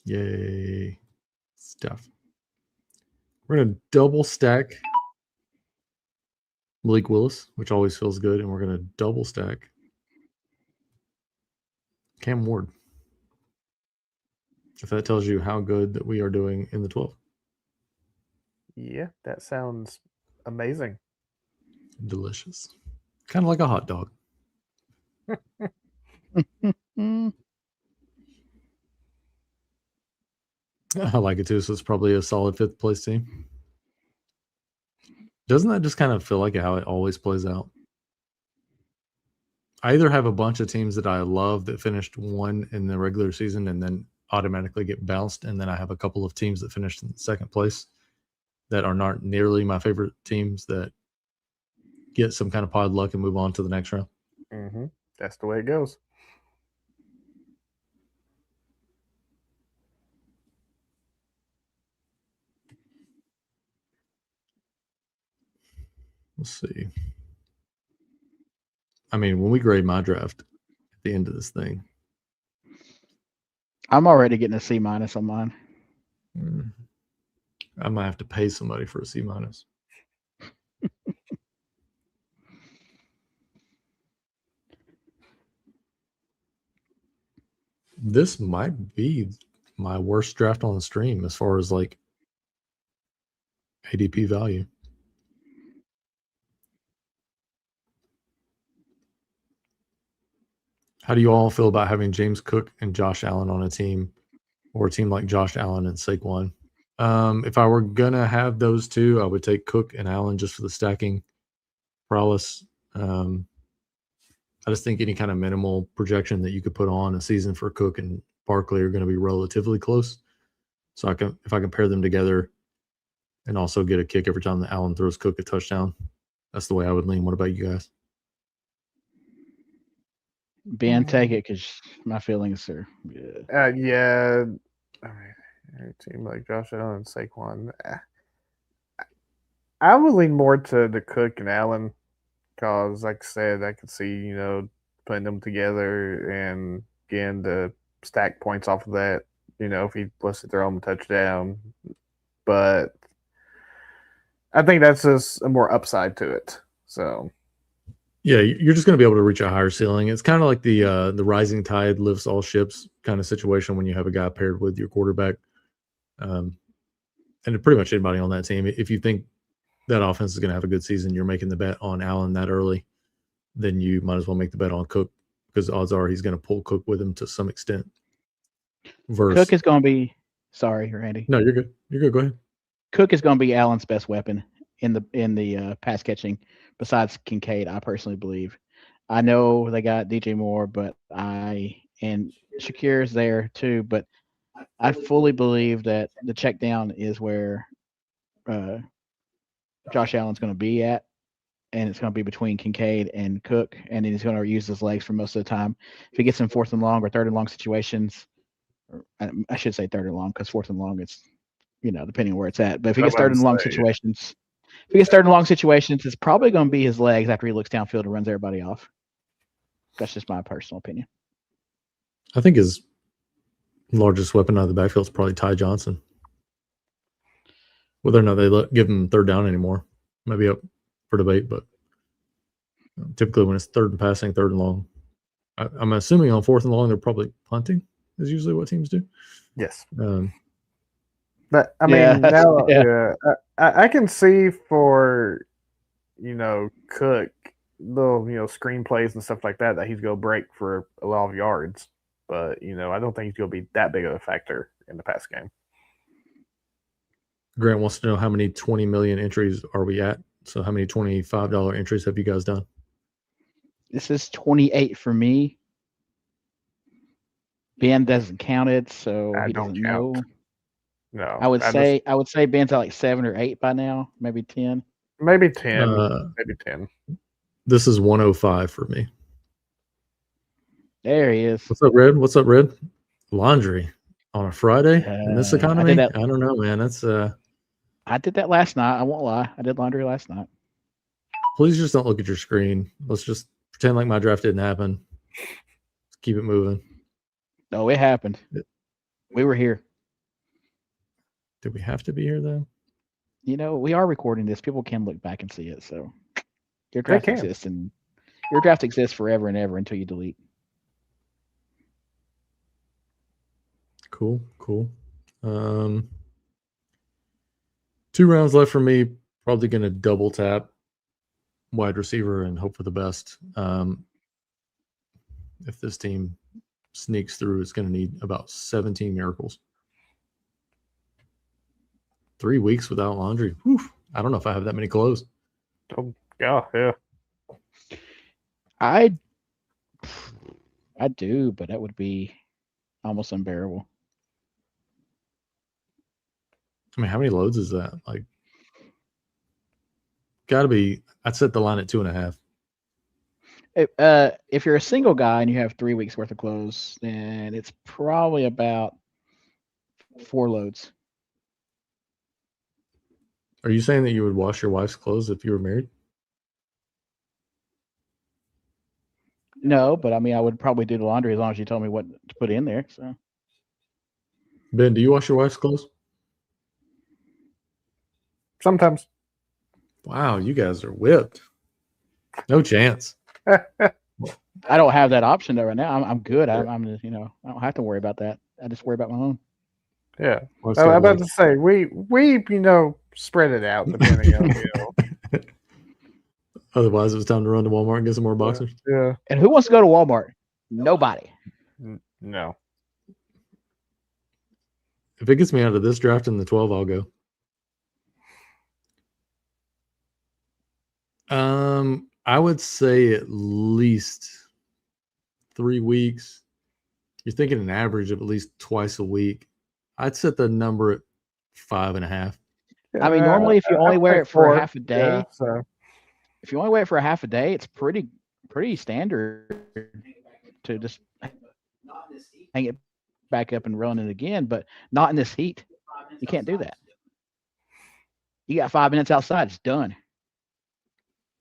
Yay. Stuff. We're going to double stack Malik Willis, which always feels good, and we're going to double stack Cam Ward. If that tells you how good that we are doing in the 12. Yeah, that sounds amazing. Delicious. Kind of like a hot dog. Mm. I like it too, so it's probably a solid 5th place team. Doesn't that just kind of feel like how it always plays out? I either have a bunch of teams that I love that finished 1 in the regular season and then automatically get bounced, and then I have a couple of teams that finished in 2nd place that are not nearly my favorite teams that get some kind of pod luck and move on to the next round. Mm-hmm. That's the way it goes. Let's see. I mean, when we grade my draft at the end of this thing, I'm already getting a C- on mine. I might have to pay somebody for a C-. This might be my worst draft on the stream as far as like ADP value. How do you all feel about having James Cook and Josh Allen on a team, or a team like Josh Allen and Saquon? If I were gonna have those two, I would take Cook and Allen just for the stacking prowess. I just think any kind of minimal projection that you could put on a season for Cook and Barkley are going to be relatively close. So if I compare them together and also get a kick every time that Allen throws Cook a touchdown, that's the way I would lean. What about you guys? Ben, take it because my feelings are good. Yeah. I mean, a team like Josh Allen and Saquon. I would lean more to the Cook and Allen because, like I said, I could see putting them together and getting the stack points off of that. If he wants to throw him a touchdown, but I think that's just a more upside to it. So yeah, you're just going to be able to reach a higher ceiling. It's kind of like the rising tide lifts all ships kind of situation when you have a guy paired with your quarterback, and pretty much anybody on that team. If you think that offense is going to have a good season, you're making the bet on Allen that early, then you might as well make the bet on Cook because odds are he's going to pull Cook with him to some extent. Cook is going to be. Sorry, Randy. No, you're good. You're good. Go ahead. Cook is going to be Allen's best weapon in the pass catching, besides Kincaid. I personally believe. I know they got DJ Moore, but and Shakir is there too. But I fully believe that the check down is where Josh Allen's going to be at, and it's going to be between Kincaid and Cook, and then he's going to use his legs for most of the time. If he gets in 4th and long or 3rd and long situations, or I should say 3rd and long because 4th and long it's depending on where it's at. But if he gets 3rd and long situations, it's probably going to be his legs after he looks downfield and runs everybody off. That's just my personal opinion. I think his largest weapon out of the backfield is probably Ty Johnson. Whether or not they give him 3rd down anymore, might be up for debate, but typically when it's 3rd and passing, 3rd and long, I'm assuming on 4th and long, they're probably punting is usually what teams do. Yes. But I mean, I can see for Cook little screen plays and stuff like that he's going to break for a lot of yards, but I don't think he's going to be that big of a factor in the pass game. Grant wants to know how many 20 million entries are we at? So how many $25 entries have you guys done? This is 28 for me. Ben doesn't count it, so he doesn't know. No, I would say Ben's at like 7 or 8 by now, maybe 10. Maybe 10. Maybe 10. This is 105 for me. There he is. What's up, Red? What's up, Red? Laundry on a Friday in this economy? I don't know, man. That's I did that last night. I won't lie. I did laundry last night. Please just don't look at your screen. Let's just pretend like my draft didn't happen. Let's keep it moving. No, it happened. We were here. Did we have to be here though? We are recording this. People can look back and see it. So Your They draft can. exists, and your draft exists forever and ever until you delete. Cool. 2 rounds left for me. Probably going to double tap wide receiver and hope for the best. If this team sneaks through, it's going to need about 17 miracles. 3 weeks without laundry. Whew. I don't know if I have that many clothes. Oh, yeah. I do, but that would be almost unbearable. I mean, how many loads is that? Like, got to be. I'd set the line at 2.5. If you're a single guy and you have 3 weeks worth of clothes, then it's probably about 4 loads. Are you saying that you would wash your wife's clothes if you were married? No, but I mean, I would probably do the laundry as long as you told me what to put in there. So, Ben, do you wash your wife's clothes? Sometimes. Wow, you guys are whipped. No chance. I don't have that option though right now. I'm good. I'm just, I don't have to worry about that. I just worry about my own. Yeah. Wife's I'm got, about like, to say we spread it out depending on otherwise, it was time to run to Walmart and get some more boxers. Yeah. And who wants to go to Walmart? Nobody. No. If it gets me out of this draft in the 12, I'll go. I would say at least 3 weeks. You're thinking an average of at least twice a week. I'd set the number at 5.5. I mean, normally if you only wear it for half a day, Yeah, so if you only wear it for a half a day, it's pretty standard to just hang it back up and run it again. But not in this heat. You can't do that. You got 5 minutes outside. It's done.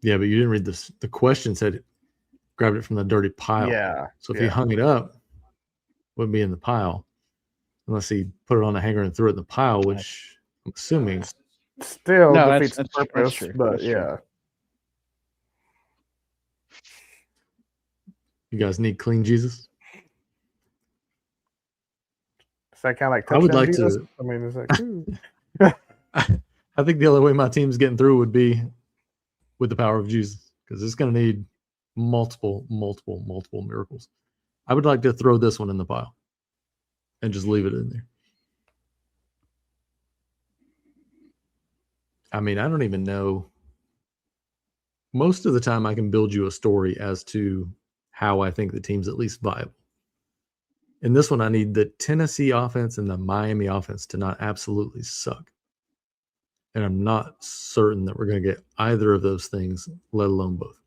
Yeah, but you didn't read this. The question said grabbed it from the dirty pile. yeah. So if he hung it up, it wouldn't be in the pile. Unless he put it on a hanger and threw it in the pile, which I'm assuming. Still No, defeats the that's purpose, true. but That's true. yeah. You guys need clean Jesus? Is that kind of like I would touchdown like Jesus? to. I mean, it's like, I think the only way my team's getting through would be with the power of Jesus, because it's going to need multiple miracles. I would like to throw this one in the pile and just leave it in there. I mean, I don't even know. Most of the time, I can build you a story as to how I think the team's at least viable. In this one, I need the Tennessee offense and the Miami offense to not absolutely suck. And I'm not certain that we're going to get either of those things, let alone both.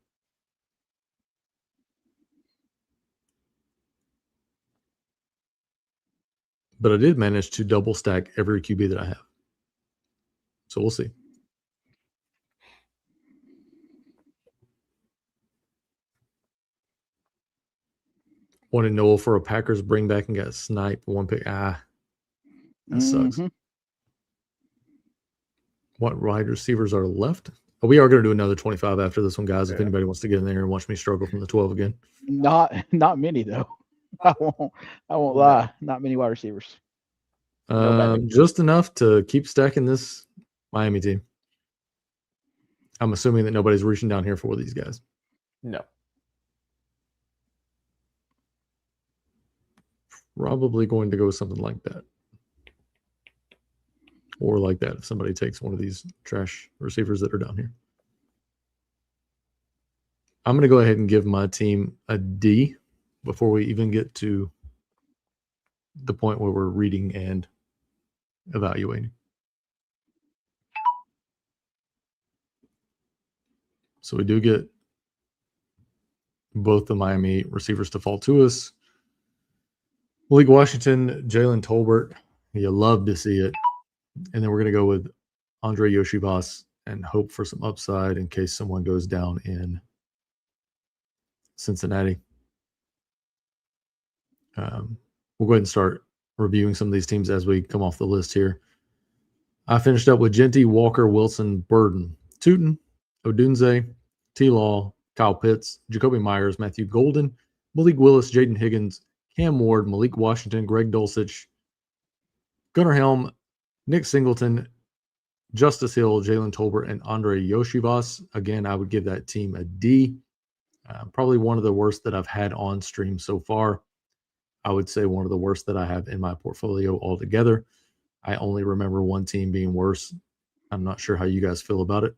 But I did manage to double stack every QB that I have. So we'll see. Wanted Noel for a Packers bring back and got sniped 1 pick. That sucks. Mhm. What wide receivers are left? Oh, we are going to do another 25 after this one, guys. If Yeah. anybody wants to get in there and watch me struggle from the 12 again. Not many though. I won't lie. Not many wide receivers. Just enough to keep stacking this Miami team. I'm assuming that nobody's reaching down here for these guys. no. Probably going to go with something like that. Or like that if somebody takes one of these trash receivers that are down here. I'm going to go ahead and give my team a D before we even get to the point where we're reading and evaluating. So we do get both the Miami receivers to fall to us. Malik Washington, Jalen Tolbert. You love to see it. And then we're going to go with Andre Yoshivas and hope for some upside in case someone goes down in Cincinnati. We'll go ahead and start reviewing some of these teams as we come off the list here. I finished up with Genty, Walker, Wilson, Burden, Tootin, Odunze, T. Law, Kyle Pitts, Jacoby Myers, Matthew Golden, Malik Willis, Jaden Higgins, Cam Ward, Malik Washington, Greg Dulcich, Gunnar Helm, Nick Singleton, Justice Hill, Jalen Tolbert, and Andre Yoshivas. Again, I would give that team a D. Probably one of the worst that I've had on stream so far. I would say one of the worst that I have in my portfolio altogether. I only remember one team being worse. I'm not sure how you guys feel about it.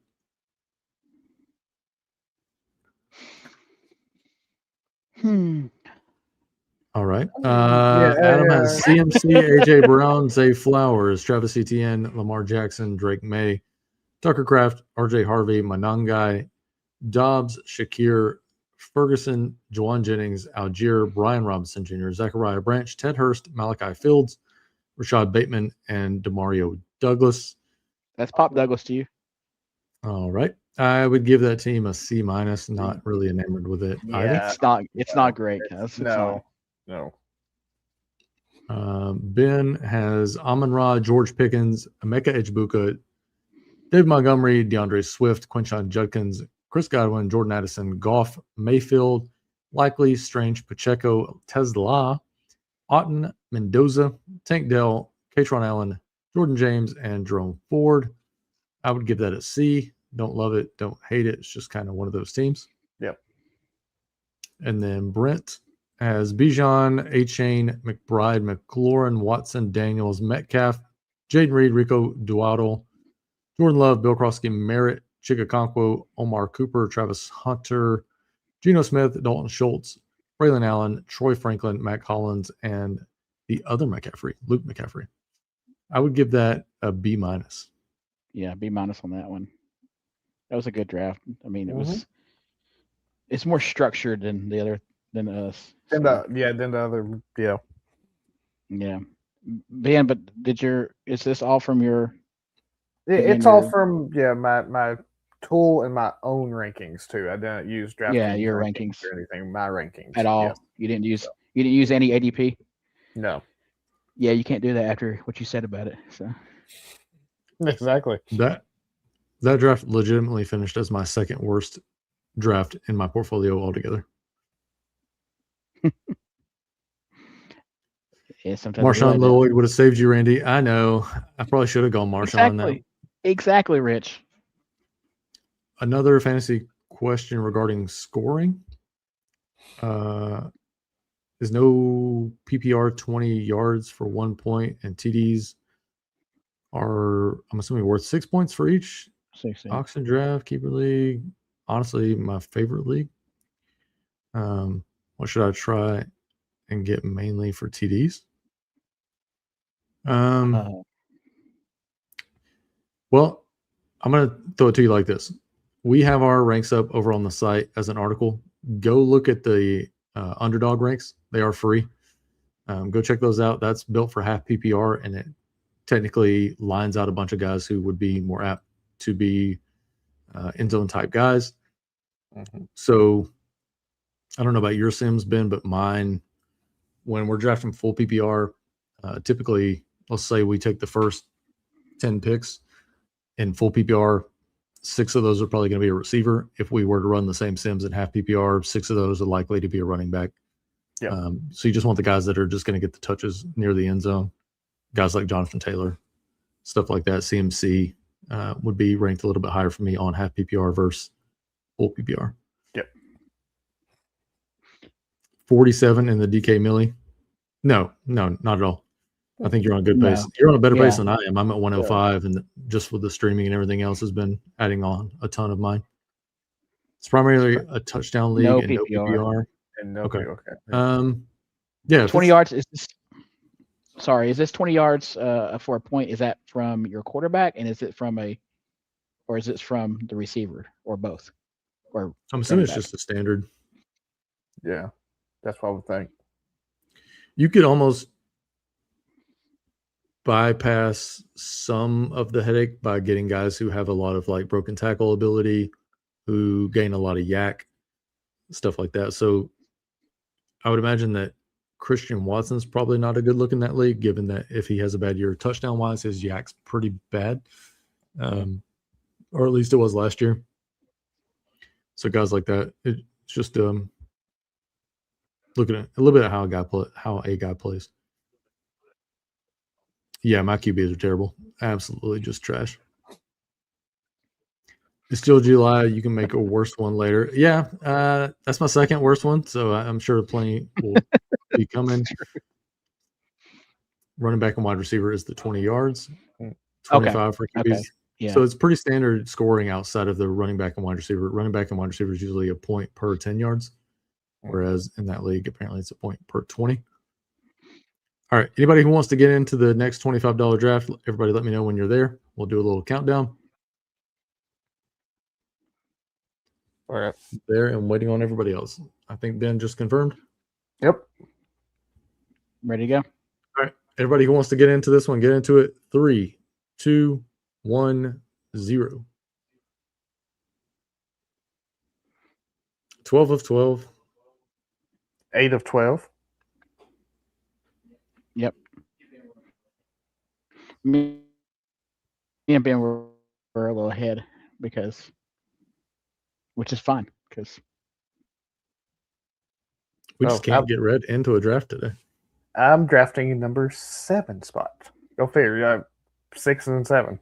All right. Adam has CMC, AJ Brown, Zay Flowers, Travis Etienne, Lamar Jackson, Drake May, Tucker Kraft, RJ Harvey, Manangai, Dobbs, Shakir, Ferguson, Juwan Jennings, Algier, Brian Robinson Jr., Zachariah Branch, Ted Hurst, Malachi Fields, Rashad Bateman, and Demario Douglas. That's Pop Douglas to you. All right. I would give that team a C minus. Not really enamored with it either. It's not great, guys. No. Ben has Amon Ra, George Pickens, Emeka Ejbuka, Dave Montgomery, DeAndre Swift, Quinshon Judkins, Chris Godwin, Jordan Addison, Goff, Mayfield, Likely, Strange, Pacheco, Tesla, Otten, Mendoza, Tank Dell, Katron Allen, Jordan James, and Jerome Ford. I would give that a C. Don't love it. Don't hate it. It's just kind of one of those teams. Yep. And then Brent has Bijan, A-Chain, McBride, McLaurin, Watson, Daniels, Metcalf, Jaden Reed, Rico Duato, Jordan Love, Bill Krosky, Merritt, Chigakonkwo, Omar Cooper, Travis Hunter, Geno Smith, Dalton Schultz, Braylon Allen, Troy Franklin, Matt Collins, and the other McCaffrey, Luke McCaffrey. I would give that a B minus. Yeah, B minus on that one. That was a good draft. I mean, it's more structured than us. Than the other. Yeah. Ben, but is this all from your? It's all from my tool and my own rankings too. I didn't use DraftKings your rankings or anything. My rankings at all. Yes. You didn't use any ADP. No. Yeah, you can't do that after what you said about it. So exactly that draft legitimately finished as my second worst draft in my portfolio altogether. Marshawn Lloyd would have saved you, Randy. I know. I probably should have gone Marshawn. Exactly, Rich. Another fantasy question regarding scoring. Is no PPR 20 yards for 1 point, and TDs are, I'm assuming, worth 6 points for each. 16. Auction draft, keeper league. Honestly, my favorite league. What should I try and get mainly for TDs? Well, I'm going to throw it to you like this. We have our ranks up over on the site as an article. Go look at the underdog ranks. They are free. Go check those out. That's built for half PPR, and it technically lines out a bunch of guys who would be more apt to be end zone type guys. So I don't know about your Sims, Ben, but mine, when we're drafting full PPR, typically, let's say we take the first 10 picks in full PPR, 6 of those are probably going to be a receiver. If we were to run the same Sims in half PPR, 6 of those are likely to be a running back. Yeah. So you just want the guys that are just going to get the touches near the end zone. Guys like Jonathan Taylor, stuff like that. CMC would be ranked a little bit higher for me on half PPR versus full PPR. Yep. 47 in the DK Millie. No, not at all. I think you're on a good pace. You're on a better pace than I am. I'm at 105, and just with the streaming and everything else has been adding on a ton of mine. It's primarily a touchdown league and no PPR. Okay. Yeah. 20 yards is this. Sorry, is this 20 yards for a point? Is that from your quarterback, and is it from or is it from the receiver, or both? Or I'm assuming it's just a standard. Yeah, that's what I would think. You could almost bypass some of the headache by getting guys who have a lot of like broken tackle ability, who gain a lot of yak, stuff like that. So I would imagine that Christian Watson's probably not a good look in that league, given that if he has a bad year touchdown wise, his yak's pretty bad. Or at least it was last year. So guys like that, it's just looking at a little bit at how a guy plays. Yeah, my QBs are terrible. Absolutely just trash. It's still July. You can make a worse one later. Yeah, that's my second worst one. So I'm sure plenty will be coming. Running back and wide receiver is the 20 yards, 25 for QBs. Okay. Yeah. So it's pretty standard scoring outside of the running back and wide receiver. Running back and wide receiver is usually a point per 10 yards, whereas in that league, apparently it's a point per 20. All right. Anybody who wants to get into the next $25 draft, everybody let me know when you're there. We'll do a little countdown. All right. There and waiting on everybody else. I think Ben just confirmed. Yep. Ready to go? All right. Everybody who wants to get into this one, get into it. 3, 2, 1, 0. 12 of 12. 8 of 12. Yep. Me and Ben were a little ahead which is fine because We just can't get read into a draft today. I'm drafting number 7 spot. Go figure. Yeah, 6 and 7.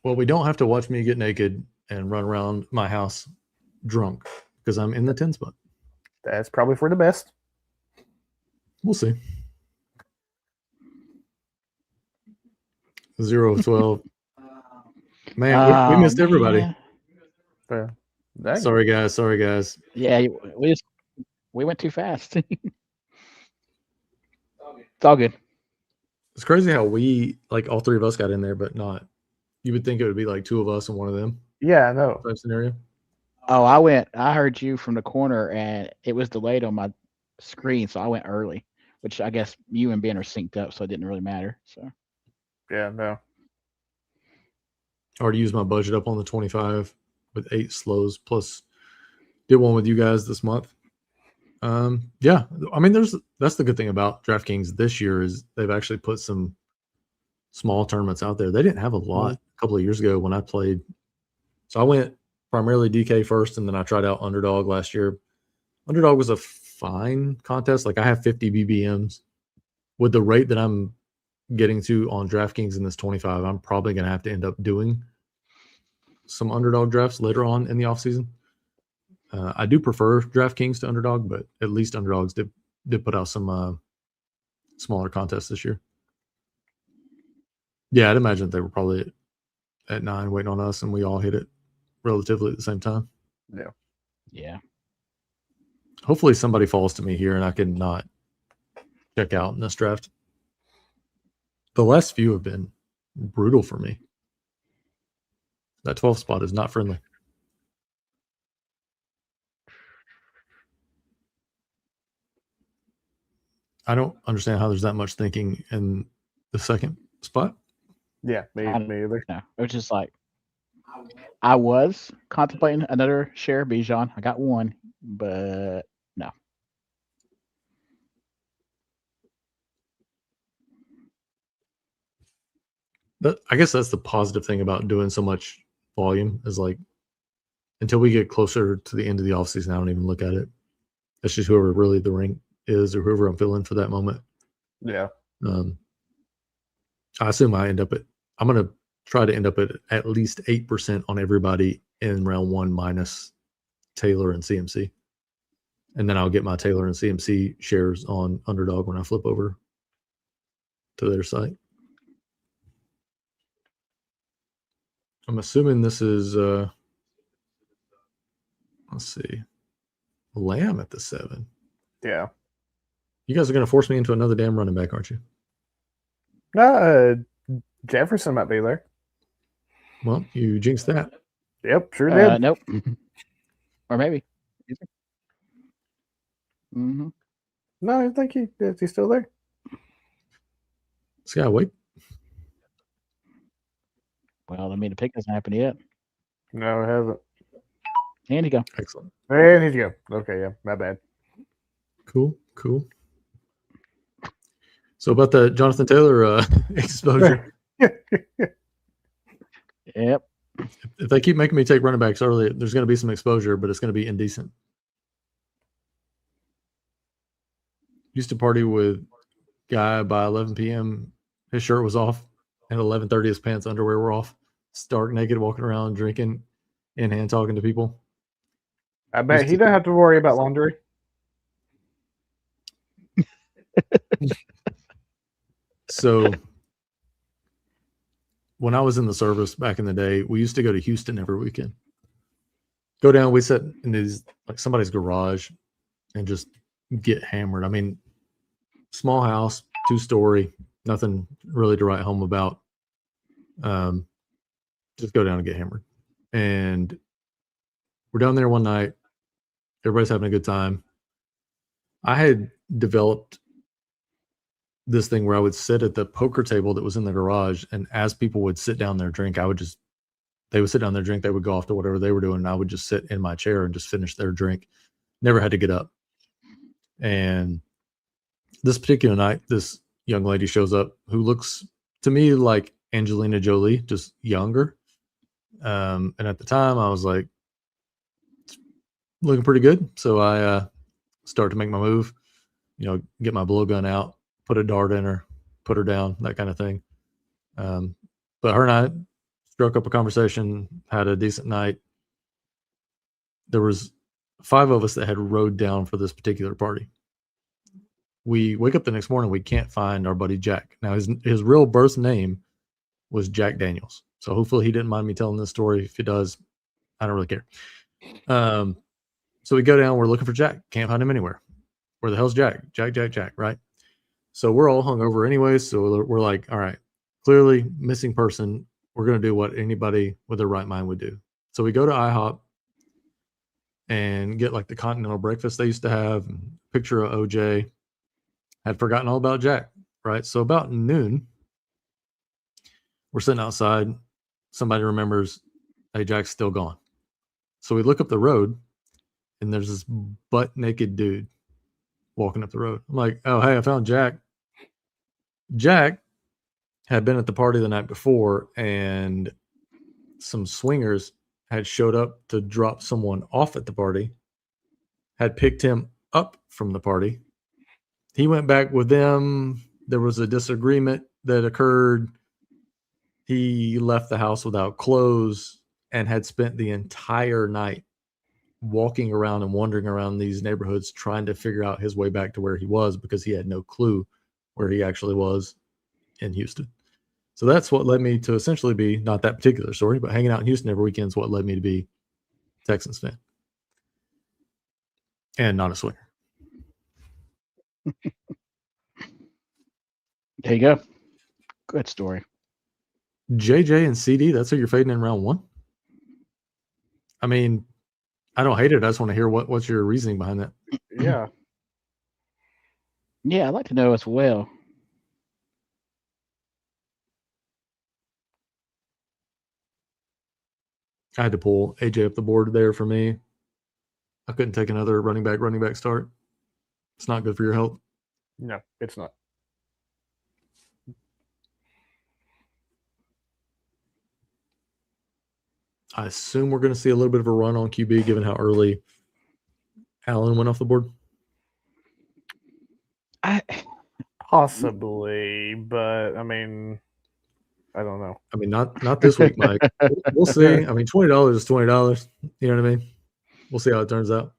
Well, we don't have to watch me get naked and run around my house drunk because I'm in the 10 spot. That's probably for the best. We'll see. 0 of 12. Man, we missed everybody. Sorry, guys. Yeah, we went too fast. It's all good. It's crazy how we, like, all three of us got in there, but not. You would think it would be like 2 of us and one of them. Yeah, I know. Type scenario. Oh, I heard you from the corner and it was delayed on my screen, so I went early, which I guess you and Ben are synced up, so it didn't really matter. So yeah, no. I already used my budget up on the 25 with 8 slows, plus did one with you guys this month. Yeah, I mean, that's the good thing about DraftKings this year is they've actually put some small tournaments out there. They didn't have a lot a couple of years ago when I played. So I went primarily DK first, and then I tried out Underdog last year. Underdog was a fine contest. Like I have 50 BBMs. With the rate that I'm getting to on DraftKings in this 25, I'm probably going to have to end up doing some Underdog drafts later on in the offseason. I do prefer DraftKings to Underdog, but at least Underdogs did put out some smaller contests this year. Yeah, I'd imagine they were probably at 9 waiting on us, and we all hit it relatively at the same time. Yeah. Hopefully somebody falls to me here, and I can not check out in this draft. The last few have been brutal for me. That 12 spot is not friendly. I don't understand how there's that much thinking in the second spot. Yeah, me either. No, it was just like I was contemplating another share Bijan. I got one, but no. I guess that's the positive thing about doing so much volume is like until we get closer to the end of the offseason, I don't even look at it. That's just whoever really the rank is or whoever I'm feeling for that moment. Yeah. I assume I'm going to try to end up at least 8% on everybody in round 1 minus Taylor and CMC. And then I'll get my Taylor and CMC shares on Underdog when I flip over to their site. I'm assuming this is, let's see, Lamb at the 7. Yeah. You guys are going to force me into another damn running back, aren't you? Jefferson might be there. Well, you jinxed that. Yep, sure did. Nope. Or maybe. Mm-hmm. No, I think he's still there. This guy, wait. Well, I mean, the pick hasn't happened yet. No, it hasn't. And you go. Excellent. And he's go. Okay, yeah, my bad. Cool. So about the Jonathan Taylor exposure. Yep. If they keep making me take running backs early, there's going to be some exposure, but it's going to be indecent. Used to party with guy by 11 p.m. His shirt was off, and 11:30 his pants, underwear were off. Stark naked, walking around, drinking, in hand, talking to people. I bet he doesn't have to worry about laundry. So when I was in the service back in the day, we used to go to Houston every weekend. Go down, we sit in these like somebody's garage and just get hammered. I mean, small house, 2-story, nothing really to write home about. Just go down and get hammered. And we're down there one night. Everybody's having a good time. I had developed this thing where I would sit at the poker table that was in the garage, and as people would sit down there drink, they would sit down there drink, they would go off to whatever they were doing, and I would just sit in my chair and just finish their drink. Never had to get up. And this particular night, this young lady shows up who looks to me like Angelina Jolie, just younger. And at the time, I was like, looking pretty good. So I start to make my move, get my blowgun out, put a dart in her, put her down, that kind of thing. But her and I struck up a conversation, had a decent night. There was 5 of us that had rode down for this particular party. We wake up the next morning, we can't find our buddy Jack. Now, his real birth name was Jack Daniels. So hopefully he didn't mind me telling this story. If he does, I don't really care. So we go down, we're looking for Jack. Can't find him anywhere. Where the hell's Jack? Jack, right? So we're all hungover anyway. So we're like, all right, clearly missing person. We're going to do what anybody with their right mind would do. So we go to IHOP and get like the continental breakfast they used to have, picture of OJ. Had forgotten all about Jack, right? So about noon, we're sitting outside. Somebody remembers, hey, Jack's still gone. So we look up the road, and there's this butt naked dude walking up the road. I'm like, oh, hey, I found Jack. Jack had been at the party the night before, and some swingers had showed up to drop someone off at the party, had picked him up from the party. He went back with them. There was a disagreement that occurred. He left the house without clothes and had spent the entire night walking around and wandering around these neighborhoods trying to figure out his way back to where he was, because he had no clue where he actually was in Houston. So that's what led me to essentially be, not that particular story, but hanging out in Houston every weekend is what led me to be a Texans fan and not a swinger. There you go. Good story. JJ and CD, that's who you're fading in round 1? I mean, I don't hate it. I just want to hear what's your reasoning behind that. Yeah. Yeah, I'd like to know as well. I had to pull AJ up the board there for me. I couldn't take another running back start. It's not good for your health. No, it's not. I assume we're going to see a little bit of a run on QB, given how early Allen went off the board. Possibly, but I mean, I don't know. I mean, not this week, Mike. We'll see. I mean, $20 is $20. You know what I mean? We'll see how it turns out.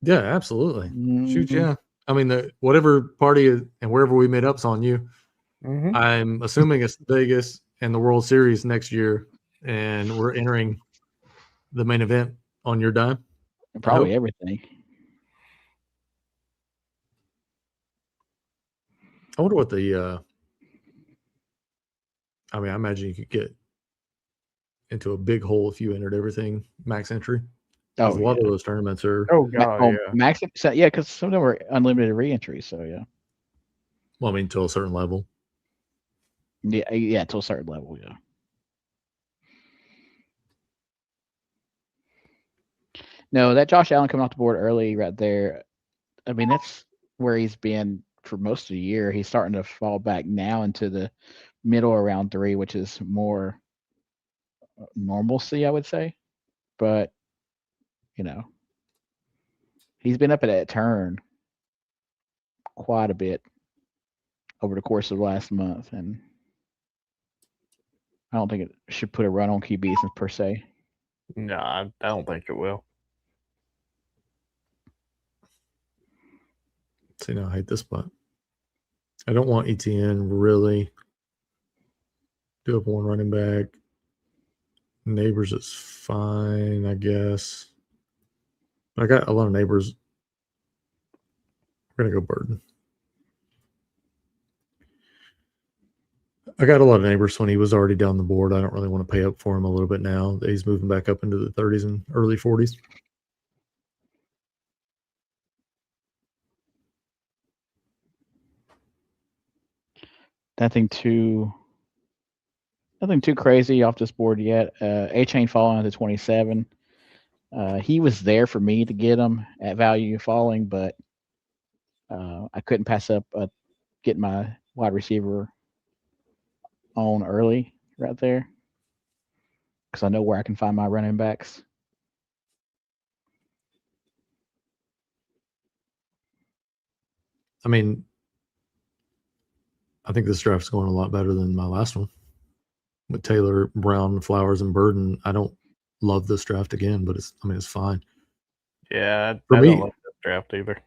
Yeah, absolutely. Shoot, yeah. I mean, whatever party and wherever we made up's on you. Mm-hmm. I'm assuming it's Vegas and the World Series next year, and we're entering the main event on your dime. Probably everything. I wonder what the I mean, I imagine you could get into a big hole if you entered everything max entry. Oh, a lot of those tournaments are. Oh god, yeah. Max. So, yeah, because some of them are unlimited re-entries. So yeah. Well, I mean, to a certain level. Yeah, to a certain level. Yeah. No, that Josh Allen coming off the board early right there. I mean, that's where he's been for most of the year. He's starting to fall back now into the middle of round 3, which is more normalcy, I would say. But he's been up at that turn quite a bit over the course of the last month, and I don't think it should put a run on QBs per se. No, I don't think it will. See, now I hate this spot. I don't want ETN really. Do have one running back. Neighbors is fine, I guess. I got a lot of neighbors. We're going to go Burden. I got a lot of neighbors when he was already down the board. I don't really want to pay up for him a little bit now that he's moving back up into the 30s and early 40s. Nothing too crazy off this board yet. A-Chain falling to 27. He was there for me to get him at value falling, but I couldn't pass up getting my wide receiver on early right there because I know where I can find my running backs. I mean, I think this draft's going a lot better than my last one with Taylor, Brown, Flowers, and Burden. I don't love this draft again, but it's fine. Yeah, For I me, don't like this draft either.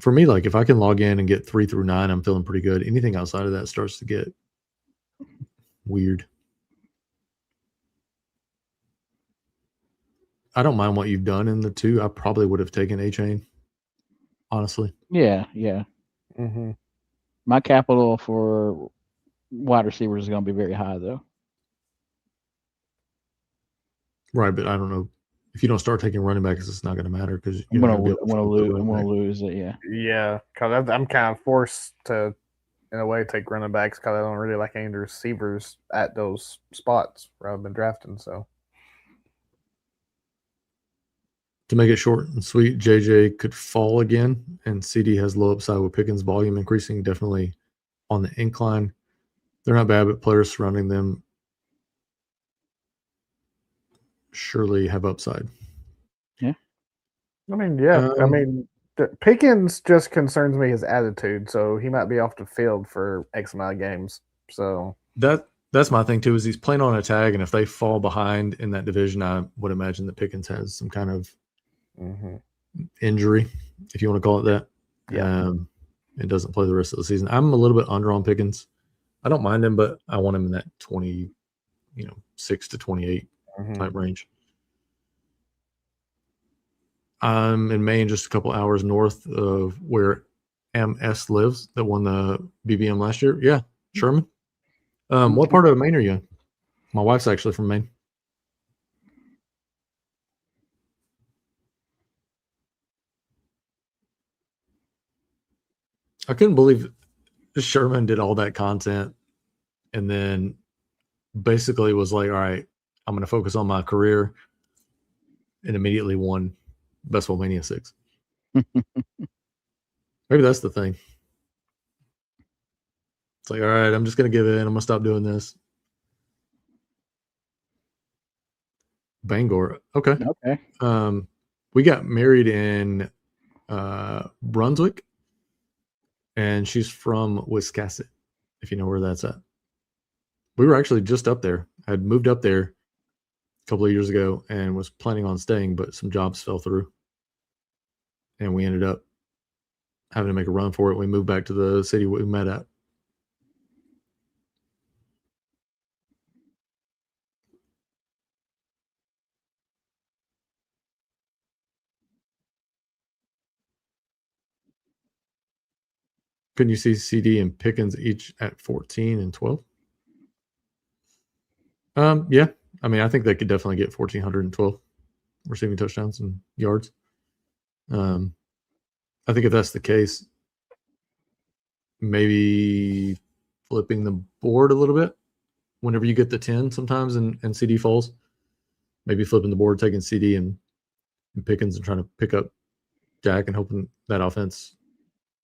For me, like if I can log in and get 3 through 9, I'm feeling pretty good. Anything outside of that starts to get weird. I don't mind what you've done in the 2. I probably would have taken A-Chain, honestly. Yeah. Mm-hmm. My capital for wide receivers is going to be very high, though. Right, but I don't know. If you don't start taking running backs, it's not going to matter because I'm going to lose it, yeah. Yeah, because I'm kind of forced to, in a way, take running backs because I don't really like any of the receivers at those spots where I've been drafting, so. To make it short and sweet, JJ could fall again, and CD has low upside with Pickens' volume increasing, definitely on the incline. They're not bad, but players surrounding them surely have upside. Yeah. Pickens just concerns me his attitude, so he might be off the field for X amount of games. So that's my thing too, is he's playing on a tag, and if they fall behind in that division, I would imagine that Pickens has some kind of injury, if you want to call it that. Yeah. It doesn't play the rest of the season. I'm a little bit under on Pickens. I don't mind him, but I want him in that 6 to 28 type range. I'm in Maine, just a couple hours north of where MS lives, that won the BBM last year. Yeah, Sherman. What part of Maine are you in? My wife's actually from Maine. I couldn't believe Sherman did all that content and then basically was like, all right, I'm going to focus on my career, and immediately won Best Ball Mania 6. Maybe that's the thing. It's like, all right, I'm just going to give in. I'm going to stop doing this. Bangor. Okay. We got married in Brunswick, and she's from Wisconsin, if you know where that's at. We were actually just up there. I had moved up there a couple of years ago and was planning on staying, but some jobs fell through, and we ended up having to make a run for it. We moved back to the city we met at. Couldn't you see CD and Pickens each at 14 and 12? Yeah. I mean, I think they could definitely get 1,412 receiving touchdowns and yards. I think if that's the case, maybe flipping the board a little bit whenever you get the 10 sometimes and CD falls. Maybe flipping the board, taking CD and Pickens and trying to pick up Dak and hoping that offense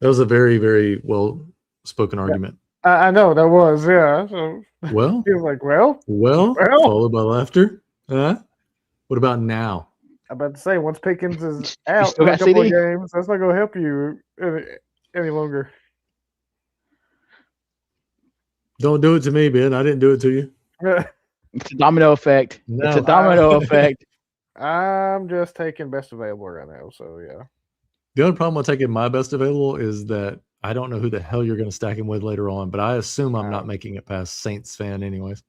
That was a very, very well spoken argument. I know that was, yeah. So Well, he was like, well, followed by laughter. What about now? I'm about to say, once Pickens is You out still for a got couple of CD? games, that's not going to help you any longer. Don't do it to me, Ben. I didn't do it to you. It's a domino effect. No. It's a domino effect. I'm just taking best available right now, so yeah. The only problem with taking my best available is that I don't know who the hell you're going to stack him with later on, but I assume I'm not making it past Saints fan anyways.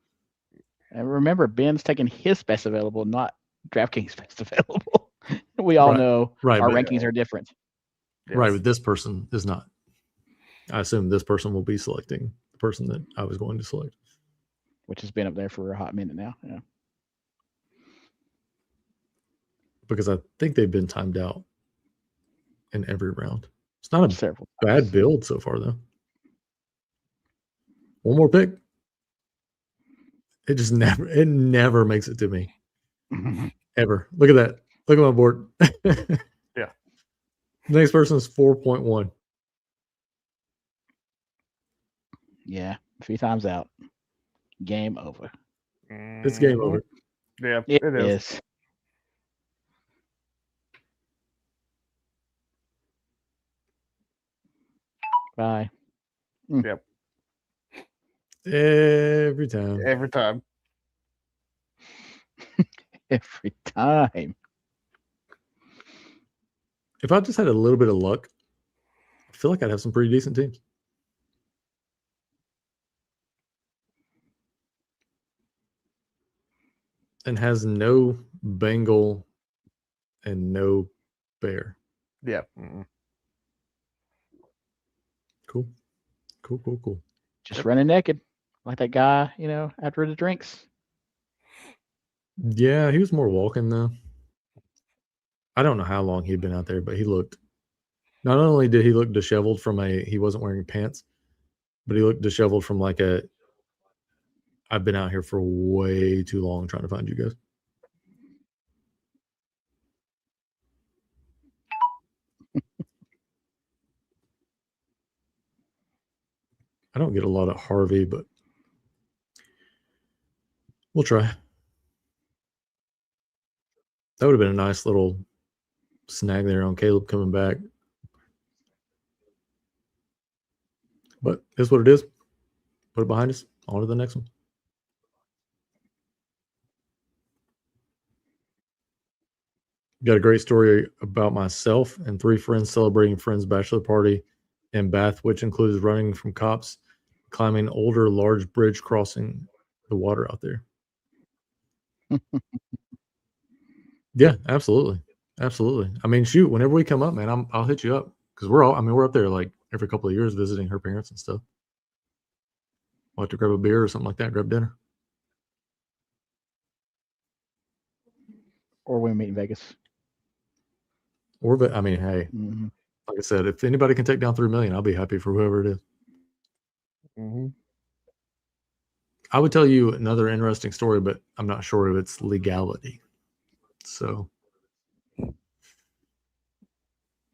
And remember, Ben's taking his best available, not DraftKings best available. We all know our rankings are different. Yes. Right, but this person is not. I assume this person will be selecting the person that I was going to select. Which has been up there for a hot minute now. Yeah. Because I think they've been timed out in every round. It's not a Several bad build so far, though. One more pick. It just never makes it to me. Ever. Look at that. Look at my board. Yeah. Next person is 4.1. Yeah. 3 times out. Game over. It's game over. Yeah, It is. is. Bye. Yep. Every time. Every time. Every time. If I just had a little bit of luck, I feel like I'd have some pretty decent teams. And has no Bengal and no Bear. Yeah. Cool. Just running naked. Like that guy, after the drinks. Yeah, he was more walking though. I don't know how long he'd been out there, but he looked. Not only did he look disheveled from he wasn't wearing pants, but he looked disheveled from like I've been out here for way too long trying to find you guys. I don't get a lot of Harvey, but we'll try. That would have been a nice little snag there on Caleb coming back. But it's what it is. Put it behind us. On to the next one. Got a great story about myself and 3 friends celebrating friend's bachelor party in Bath, which includes running from cops, climbing older large bridge crossing the water out there. Yeah, absolutely. I mean, shoot, whenever we come up, man, I'll hit you up because we're up there like every couple of years visiting her parents and stuff. We'll have to grab a beer or something like that, grab dinner. Or when we meet in Vegas. I mean, hey, like I said, if anybody can take down 3 million, I'll be happy for whoever it is. I would tell you another interesting story, but I'm not sure of its legality. So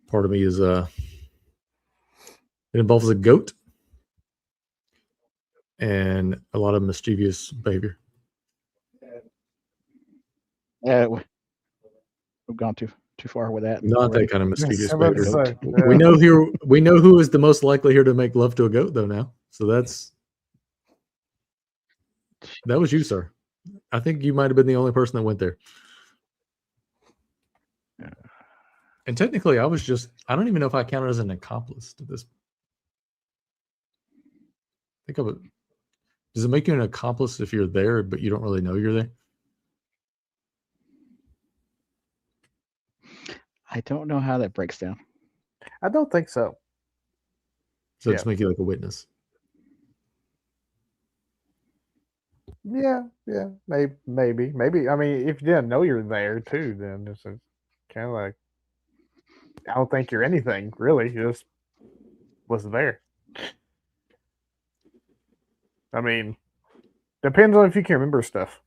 part of me is it involves a goat and a lot of mischievous behavior. We've gone too far with that. Not already. that kind of mischievous I'm about to behavior. say, yeah. We know who is the most likely here to make love to a goat though now. So that was you, sir. I think you might have been the only person that went there. And technically I don't even know if I counted as an accomplice to this. Think of it. Does it make you an accomplice if you're there, but you don't really know you're there? I don't know how that breaks down. I don't think so. So just make you like a witness. Yeah, maybe. I mean, if you didn't know you're there too, then it's kind of like I don't think you're anything really. You just was there. I mean, depends on if you can remember stuff.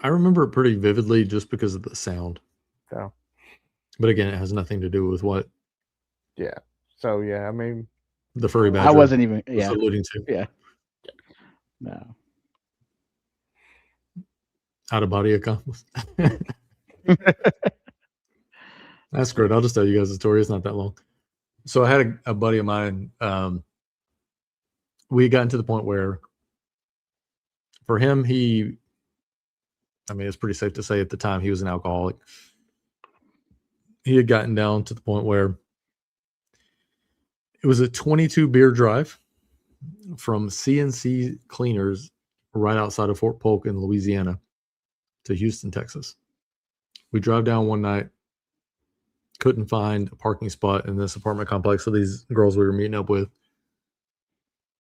I remember it pretty vividly just because of the sound. So, but again, it has nothing to do with what. Yeah. So yeah, I mean, The furry badger. I wasn't even. was Yeah. alluding to. Yeah. No. Out of body accomplice. That's great. I'll just tell you guys the story. It's not that long. So I had a buddy of mine. We got to the point where, for him, it's pretty safe to say at the time he was an alcoholic. He had gotten down to the point where it was a 22 beer drive from CNC Cleaners right outside of Fort Polk in Louisiana to Houston, Texas. We drive down one night, couldn't find a parking spot in this apartment complex of these girls we were meeting up with.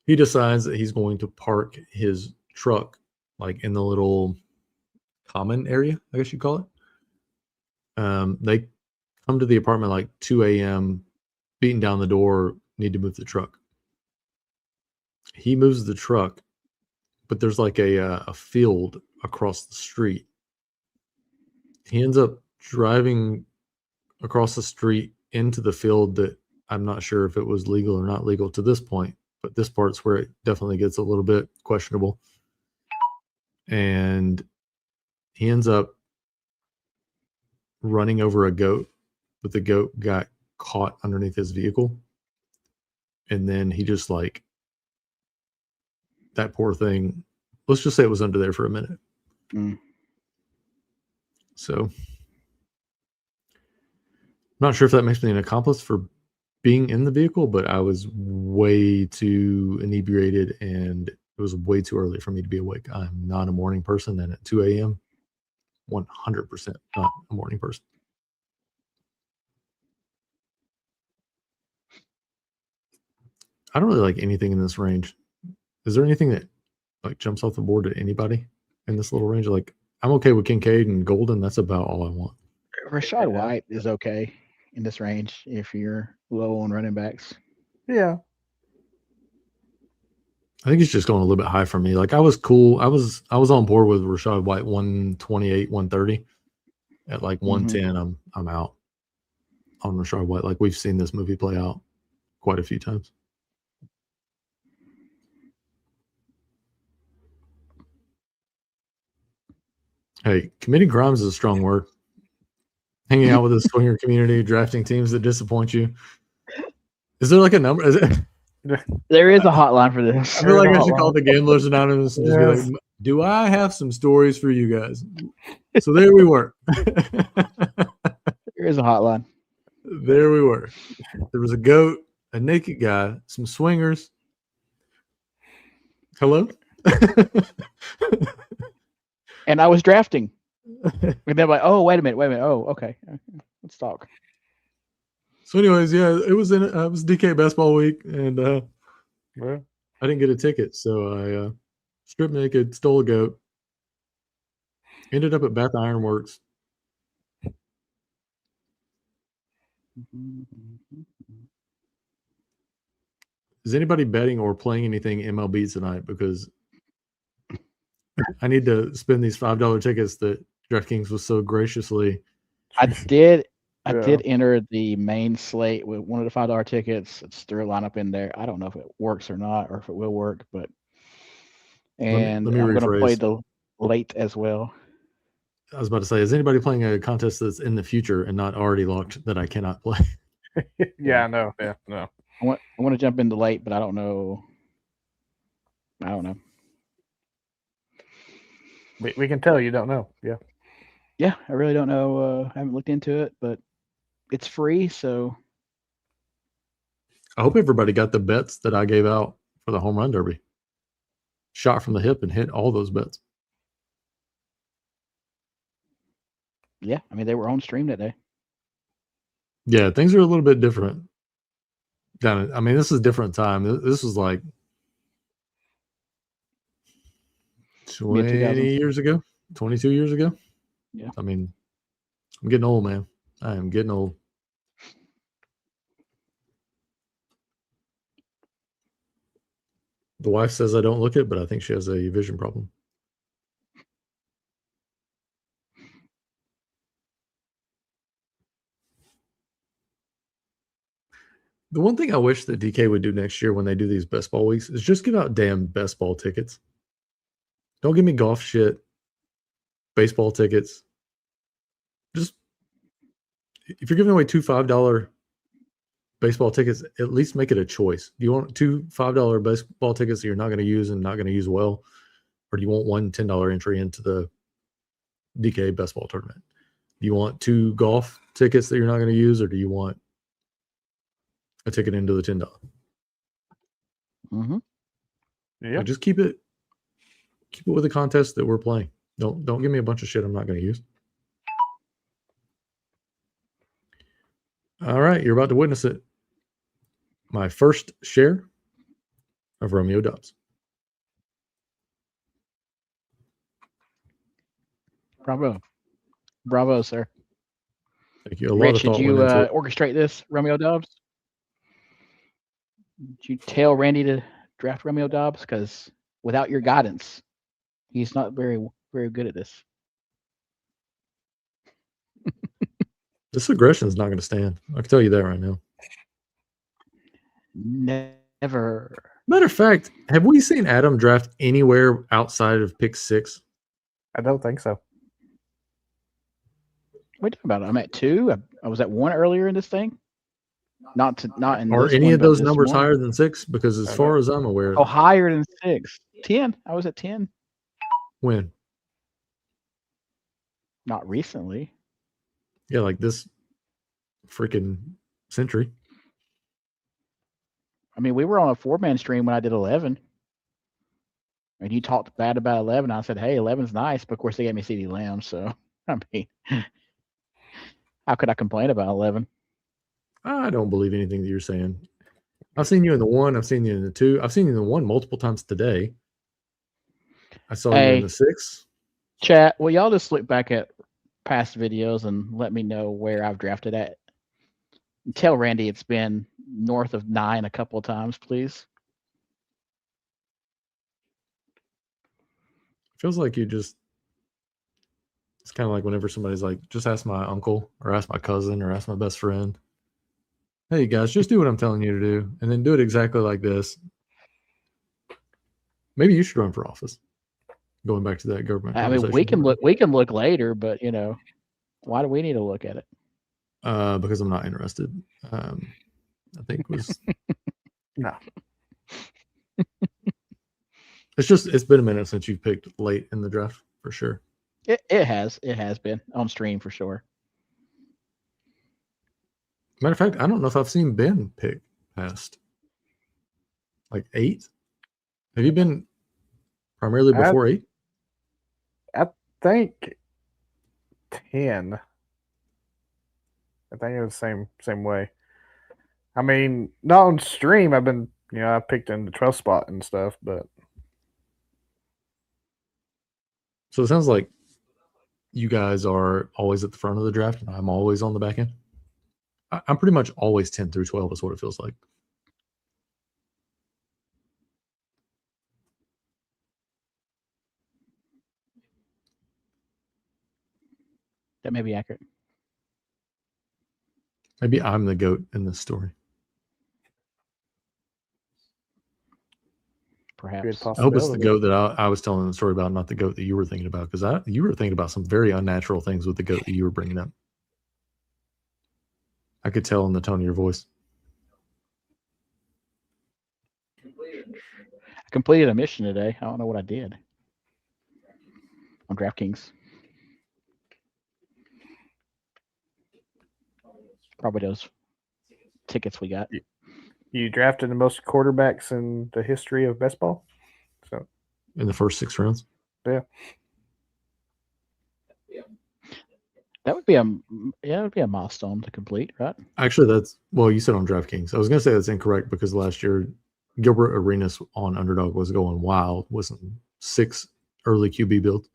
He decides that he's going to park his truck like in the little common area, I guess you call it. They come to the apartment like 2 a.m., beating down the door, need to move the truck. He moves the truck, but there's like a field across the street. He ends up driving across the street into the field that I'm not sure if it was legal or not legal to this point, but this part's where it definitely gets a little bit questionable. And he ends up running over a goat, but the goat got caught underneath his vehicle. And then he just like, that poor thing, let's just say it was under there for a minute. Mm. So, not sure if that makes me an accomplice for being in the vehicle, but I was way too inebriated and it was way too early for me to be awake. I'm not a morning person, and at 2 a.m., 100% not a morning person. I don't really like anything in this range. Is there anything that like jumps off the board at anybody in this little range? Like, I'm okay with Kincaid and Golden. That's about all I want. Rashad White is okay in this range if you're low on running backs. yeah. I think it's just going a little bit high for me. Like, I was cool. I was on board with Rashad White 128, 130. At like 110, I'm out on Rashad White. Like, we've seen this movie play out quite a few times. Hey, committing crimes is a strong word. Hanging out with the swinger community, drafting teams that disappoint you. Is there like a number? Is it? There is a hotline for this. I feel like I should call the Gamblers Anonymous and just be Yes. like, do I have some stories for you guys? So there we were. There is a hotline. There we were. There was a goat, a naked guy, some swingers. Hello? And I was drafting. And they're like, oh, wait a minute. Oh, okay. Let's talk. So anyways, yeah, it was DK Best Ball week, and Well, I didn't get a ticket, so I stripped naked, stole a goat, ended up at Bath Iron Works. Is anybody betting or playing anything MLB tonight? Because I need to spend these $5 tickets that DraftKings was so graciously. I did Yeah. enter the main slate with one of the $5 tickets. It's threw a lineup in there. I don't know if it works or not, or if it will work, but and let me I'm going to play rephrase. the late as well. I was about to say, is anybody playing a contest that's in the future and not already locked that I cannot play? Yeah, I know. Yeah, no. I want to jump into late, but I don't know. We can tell you don't know. Yeah. Yeah, I really don't know. I haven't looked into it, but it's free, so I hope everybody got the bets that I gave out for the home run derby. Shot from the hip and hit all those bets. yeah. I mean, they were on stream that day. Yeah, things are a little bit different. I mean, this is a different time. This was like 20 years ago, 22 years ago. Yeah. I mean, I'm getting old, man. I am getting old. The wife says I don't look it, but I think she has a vision problem. The one thing I wish that DK would do next year when they do these best ball weeks is just give out damn best ball tickets. Don't give me golf shit, baseball tickets. Just if you're giving away two $5 baseball tickets, at least make it a choice. Do you want two $5 baseball tickets that you're not going to use and not going to use well? Or do you want one $10 entry into the DK best ball tournament? Do you want two golf tickets that you're not going to use, or do you want a ticket into the $10? Mm-hmm. Yeah. Just keep it with the contest that we're playing. Don't give me a bunch of shit I'm not going to use. All right, you're about to witness it. My first share of Romeo Dobbs. Bravo, sir. Thank you. A lot Rich, of did thought you went into it. orchestrate this, Romeo Dobbs? Did you tell Randy to draft Romeo Dobbs? Because without your guidance, he's not very, very good at this. This aggression is not going to stand. I can tell you that right now. Never. Matter of fact, have we seen Adam draft anywhere outside of pick 6? I don't think so. What are you talking about? I'm at 2. I was at 1 earlier in this thing. Not in Are this any one, of but those this numbers one. higher than 6? Because as far as I'm aware, Oh, higher than 6. 10. I was at 10. when? Not recently. Yeah, like this freaking century. I mean, we were on a 4-man stream when I did 11. And you talked bad about 11. I said, hey, 11's nice. But of course, they gave me CD Lamb. So, I mean, how could I complain about 11? I don't believe anything that you're saying. I've seen you in the 1. I've seen you in the 2. I've seen you in the 1 multiple times today. I saw you in the 6. Chat, will y'all just look back at past videos and let me know where I've drafted at? Tell Randy it's been north of 9 a couple of times, please. Feels like you just, it's kind of like whenever somebody's like, just ask my uncle or ask my cousin or ask my best friend. Hey guys, just do what I'm telling you to do, and then do it exactly like this. Maybe you should run for office. Going back to that government conversation. I mean, we can look later, but you know, why do we need to look at it? Because I'm not interested. I think it was No. It's been a minute since you picked late in the draft for sure. It has been on stream for sure. Matter of fact, I don't know if I've seen Ben pick past like 8. Have you been primarily before 8? I think 10. I think it was the same way. I mean, not on stream. I've been, I picked in the 12th spot and stuff, but. So it sounds like you guys are always at the front of the draft, and I'm always on the back end. I'm pretty much always 10 through 12 is what it feels like. That may be accurate. Maybe I'm the GOAT in this story. Perhaps. I hope it's the GOAT that I was telling the story about, not the GOAT that you were thinking about, because you were thinking about some very unnatural things with the GOAT that you were bringing up. I could tell in the tone of your voice. I completed a mission today. I don't know what I did on DraftKings. Probably those tickets we got. You drafted the most quarterbacks in the history of best ball? So in the first 6 rounds? Yeah. That would be a milestone to complete, right? Actually, you said on DraftKings. I was going to say that's incorrect because last year Gilbert Arenas on Underdog was going wild with some 6 early QB builds.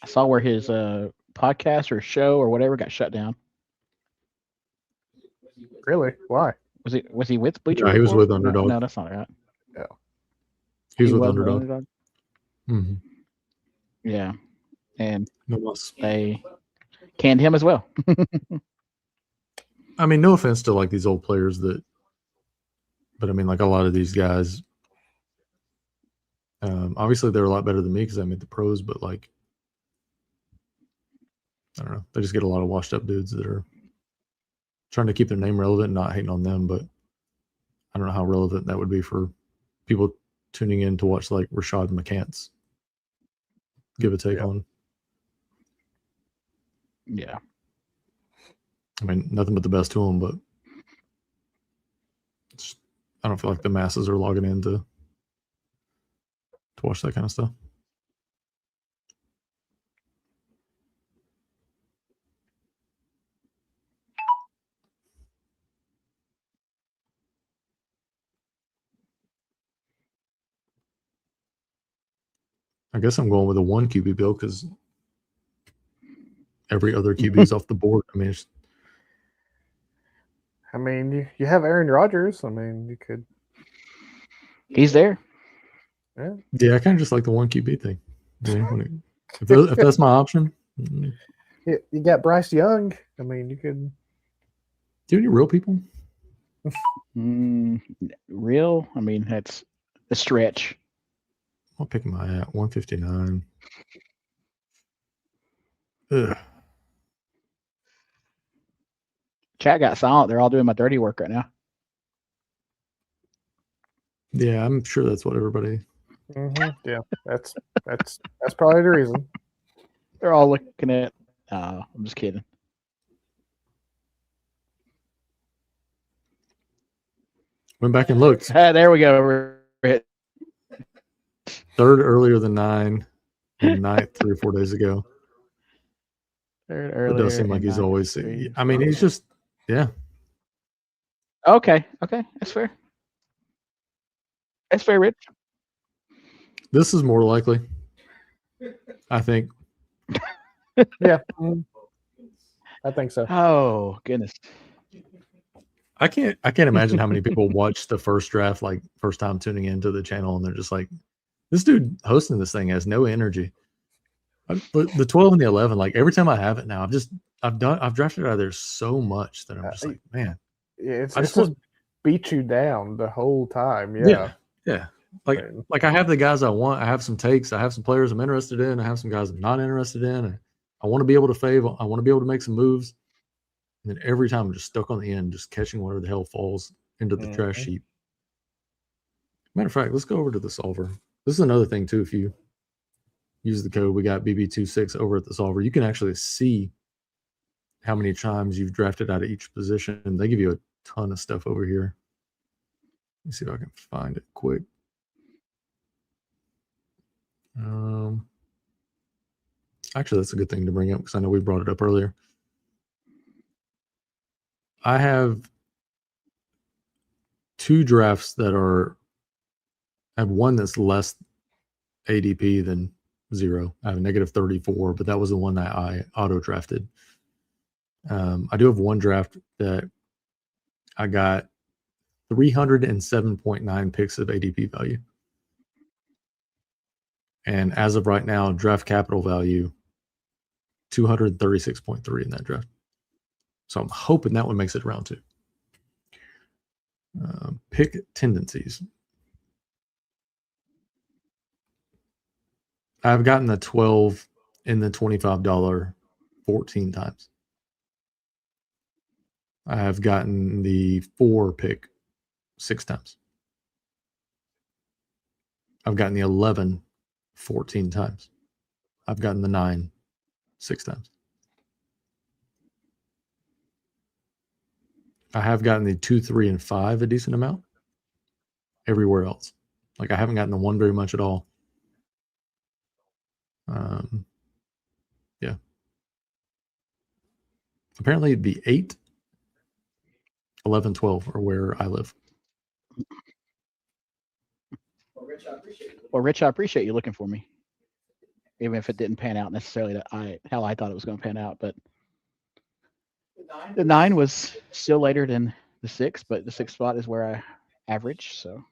I saw where his podcast or show or whatever got shut down. Really? Why? Was he with Bleacher? Yeah, he was with Underdog. No, that's not right. Yeah. He was with Underdog. Mm-hmm. Yeah. and No loss. they canned him as well. I mean, no offense to like these old players but I mean, like a lot of these guys, obviously they're a lot better than me because I made the pros, but like, I don't know, they just get a lot of washed up dudes that are trying to keep their name relevant, not hating on them, but I don't know how relevant that would be for people tuning in to watch like Rashad McCants give a take on. Yeah. I mean, nothing but the best to him, but I don't feel like the masses are logging in to watch that kind of stuff. I guess I'm going with a 1 QB build because every other QB is off the board. I mean, you have Aaron Rodgers. I mean, you could. He's there. Yeah, I kind of just like the 1 QB thing. Yeah, if that's my option. You got Bryce Young. I mean, you could. Do you have any real people? Real? I mean, that's a stretch. What pick am I at? 159. Ugh. Chat got silent. They're all doing my dirty work right now. Yeah, I'm sure that's what everybody. Yeah, that's probably the reason. They're all looking at. I'm just kidding. Went back and looked. There we go. Third earlier than 9, and 9th 3 or 4 days ago. It does seem like he's always. I mean, he's just, yeah. Okay, that's fair. That's fair, Rich. This is more likely, I think. Yeah, I think so. Oh goodness. I can't imagine how many people watch the first draft, like first time tuning into the channel, and they're just like, this dude hosting this thing has no energy. The 12 and the 11, like every time I have it now, I've drafted out of there so much that I'm just like, man, it's just beat you down the whole time. Yeah. Like I have the guys I want. I have some takes. I have some players I'm interested in. I have some guys I'm not interested in. And I want to be able to fave. I want to be able to make some moves. And then every time I'm just stuck on the end, just catching whatever the hell falls into the trash heap. Matter of fact, let's go over to the solver. This is another thing too. If you use the code, we got BB26 over at the solver, you can actually see how many times you've drafted out of each position. They give you a ton of stuff over here. Let me see if I can find it quick. Actually, that's a good thing to bring up because I know we brought it up earlier. I have 2 drafts that I have one that's less ADP than 0. I have a negative 34, but that was the one that I auto drafted. I do have one draft that I got 307.9 picks of ADP value. And as of right now, draft capital value 236.3 in that draft. So I'm hoping that one makes it round 2. Pick tendencies. I've gotten the 12 and the $25 14 times. I have gotten the 4 pick 6 times. I've gotten the 11 14 times. I've gotten the 9 6 times. I have gotten the 2, 3, and 5 a decent amount. Everywhere else, like I haven't gotten the 1 very much at all. Yeah. Apparently the 8, 11, 12 are where I live. Well, Rich, I appreciate you looking for me, even if it didn't pan out necessarily how I thought it was going to pan out. But the 9 was still later than the 6, but the 6th spot is where I average. So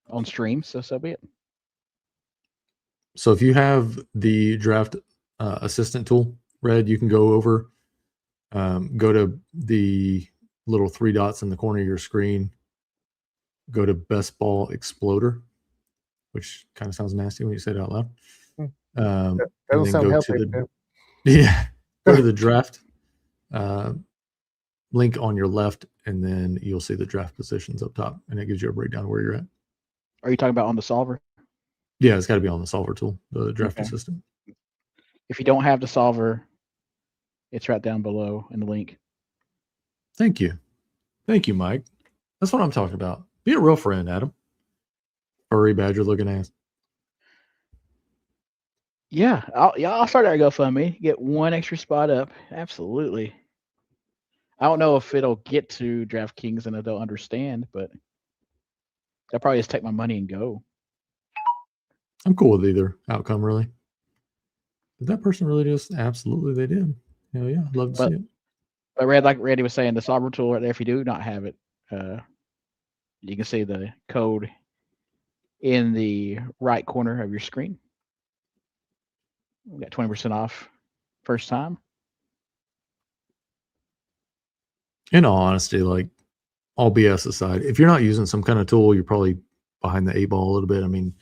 on stream, so be it. So if you have the draft assistant tool, Red, you can go over, go to the little 3 dots in the corner of your screen, go to Best Ball Exploder, which kind of sounds nasty when you say it out loud. That And doesn't then sound go healthy. to the go to the draft link on your left, and then you'll see the draft positions up top, and it gives you a breakdown of where you're at. Are you talking about on the solver? Yeah, it's got to be on the solver tool, the draft Okay. assistant. If you don't have the solver, it's right down below in the link. Thank you, Mike. That's what I'm talking about. Be a real friend, Adam. Furry badger looking ass. Yeah, I'll start our GoFundMe. Get one extra spot up. Absolutely. I don't know if it'll get to DraftKings and they'll understand, but they'll probably just take my money and go. I'm cool with either outcome, really. Did that person really just? Absolutely, they did. Hell yeah, I'd love to see it. But like Randy was saying, the solver tool right there, if you do not have it, you can see the code in the right corner of your screen. We got 20% off first time. In all honesty, like all BS aside, if you're not using some kind of tool, you're probably behind the 8 ball a little bit. I mean,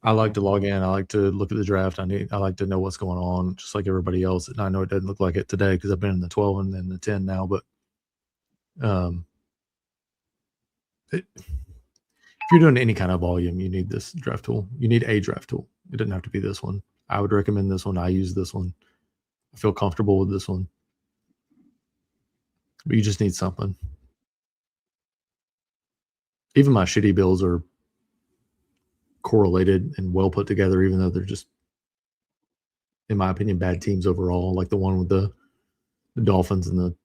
I like to log in. I like to look at the draft. I like to know what's going on, just like everybody else. And I know it doesn't look like it today because I've been in the 12 and then the 10 now. But if you're doing any kind of volume, you need this draft tool. You need a draft tool. It doesn't have to be this one. I would recommend this one. I use this one. I feel comfortable with this one. But you just need something. Even my shitty builds are correlated and well put together, even though they're just, in my opinion, bad teams overall. Like the one with the Dolphins and the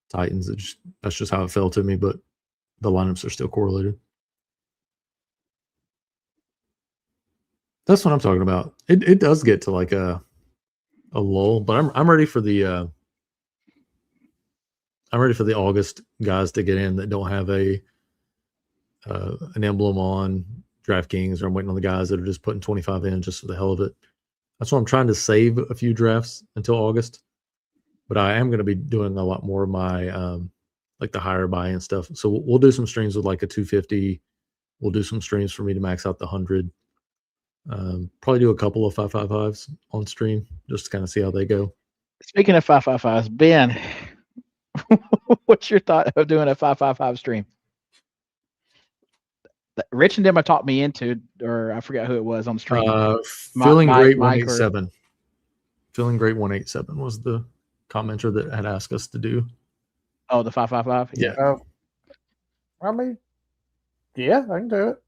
Titans. That's just how it fell to me, but the lineups are still correlated. That's what I'm talking about. It does get to like a lull, but I'm ready for the August guys to get in that don't have an emblem on DraftKings, or I'm waiting on the guys that are just putting 25 in just for the hell of it. That's why I'm trying to save a few drafts until August, but I am going to be doing a lot more of my like the higher buy-in stuff. So we'll do some streams with like a 250. We'll do some streams for me to max out the 100. Probably do a couple of 555s on stream just to kind of see how they go. Speaking of 555s, Ben, what's your thought of doing a 555 stream? Rich and Demma talked me into, or I forgot who it was on the stream. Feeling great 187. Feeling great 187 was the commenter that had asked us to do. Oh, the 555? Yeah. I mean, yeah, I can do it.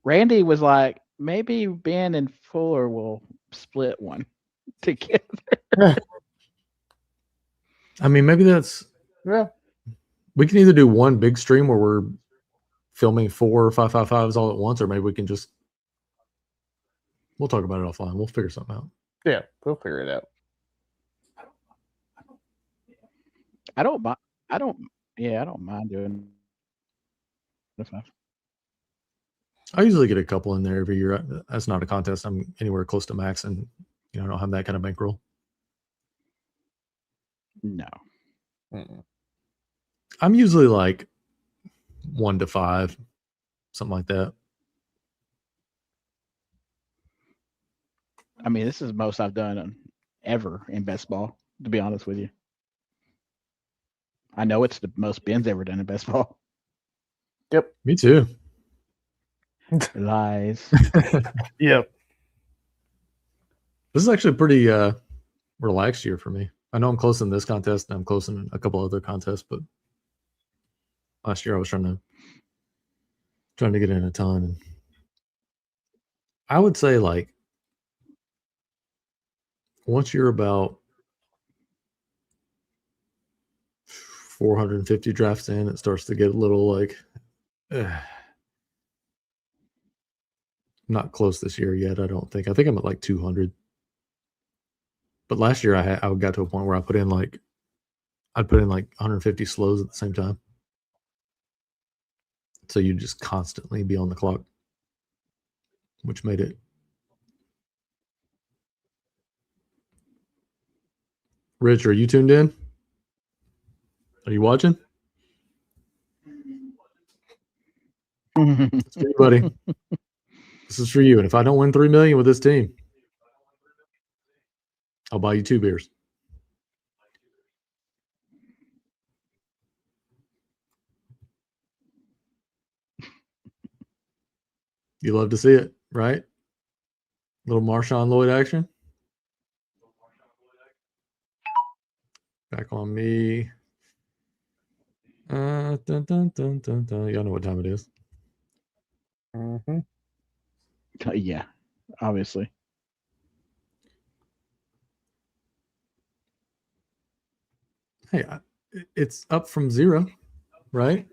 Randy was like, maybe Ben and Fuller will split one together. I mean, maybe that's. Yeah. We can either do one big stream where we're filming 4 555s all at once, or maybe we can just. We'll talk about it offline. We'll figure something out. Yeah, we'll figure it out. I don't mind doing the 5. I usually get a couple in there every year. That's not a contest. I'm anywhere close to max, and I don't have that kind of bankroll. No. Mm-mm. I'm usually like 1 to 5, something like that. I mean, this is the most I've done ever in best ball, to be honest with you. I know it's the most Ben's ever done in best ball. Yep. Me too. Lies. Yep. This is actually a pretty relaxed year for me. I know I'm close in this contest and I'm close in a couple other contests, but last year I was trying to get in a ton. And I would say like once you're about 450 drafts in, it starts to get a little like not close this year yet. I don't think. I think I'm at like 200. But last year I got to a point where I'd put in like 150 slows at the same time. So you just constantly be on the clock, which made it Rich, are you tuned in? Are you watching? It's for you, buddy. This is for you. And if I don't win $3 million with this team, I'll buy you 2 beers. You love to see it, right? Little Marshawn Lloyd action. Back on me. Dun, dun, dun, dun, dun. Y'all know what time it is. Mm-hmm. Yeah, obviously. Hey, it's up from 0, right?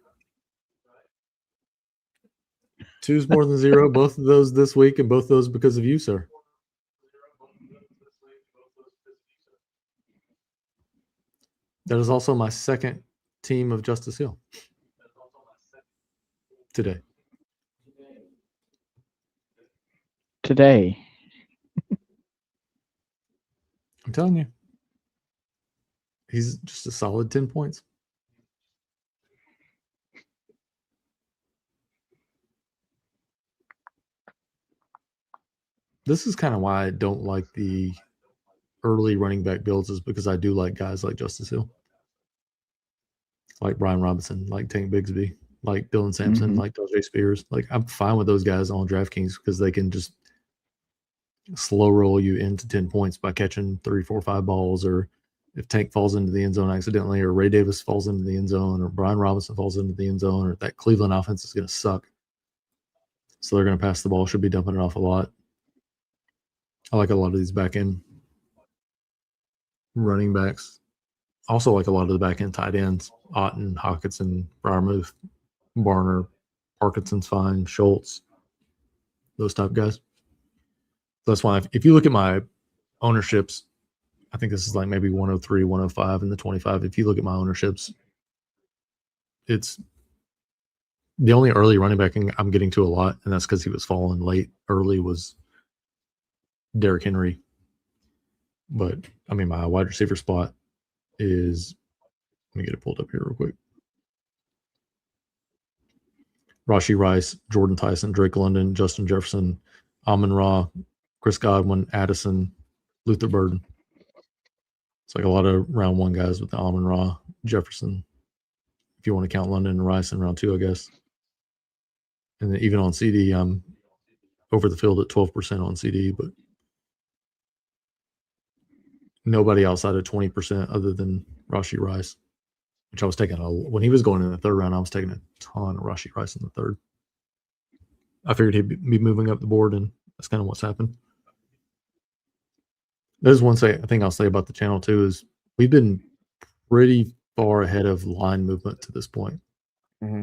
2's more than 0. Both of those this week, and both of those because of you, sir. That is also my second team of Justice Hill today. I'm telling you. He's just a solid 10 points. This is kind of why I don't like the early running back builds, is because I do like guys like Justice Hill, like Brian Robinson, like Tank Bigsby, like Dylan Sampson, like Tajay Spears. Like, I'm fine with those guys on DraftKings because they can just slow roll you into 10 points by catching 3, 4, 5 balls, or if Tank falls into the end zone accidentally, or Ray Davis falls into the end zone, or Brian Robinson falls into the end zone, or that Cleveland offense is going to suck. So they're going to pass the ball, should be dumping it off a lot. I like a lot of these back end running backs. Also like a lot of the back end tight ends. Otten, Hawkinson, Briarmouth, Barner, Parkinson's fine, Schultz, those type guys. So that's why if you look at my ownerships, I think this is like maybe 103, 105 in the 25. If you look at my ownerships, it's the only early running back I'm getting to a lot, and that's because he was falling late. Early was Derrick Henry. But, I mean, my wide receiver spot is, let me get it pulled up here real quick. Rashee Rice, Jordan Tyson, Drake London, Justin Jefferson, Amon-Ra, Chris Godwin, Addison, Luther Burden. It's like a lot of round 1 guys with the Amon-Ra, Jefferson, if you want to count London and Rice in round 2, I guess. And then even on CD, I'm over the field at 12% on CD, but nobody outside of 20% other than Rashee Rice, which I was taking when he was going in the 3rd round, I was taking a ton of Rashee Rice in the 3rd. I figured he'd be moving up the board, and that's kind of what's happened. There's one thing I'll say about the channel too is we've been pretty far ahead of line movement to this point. Mm-hmm.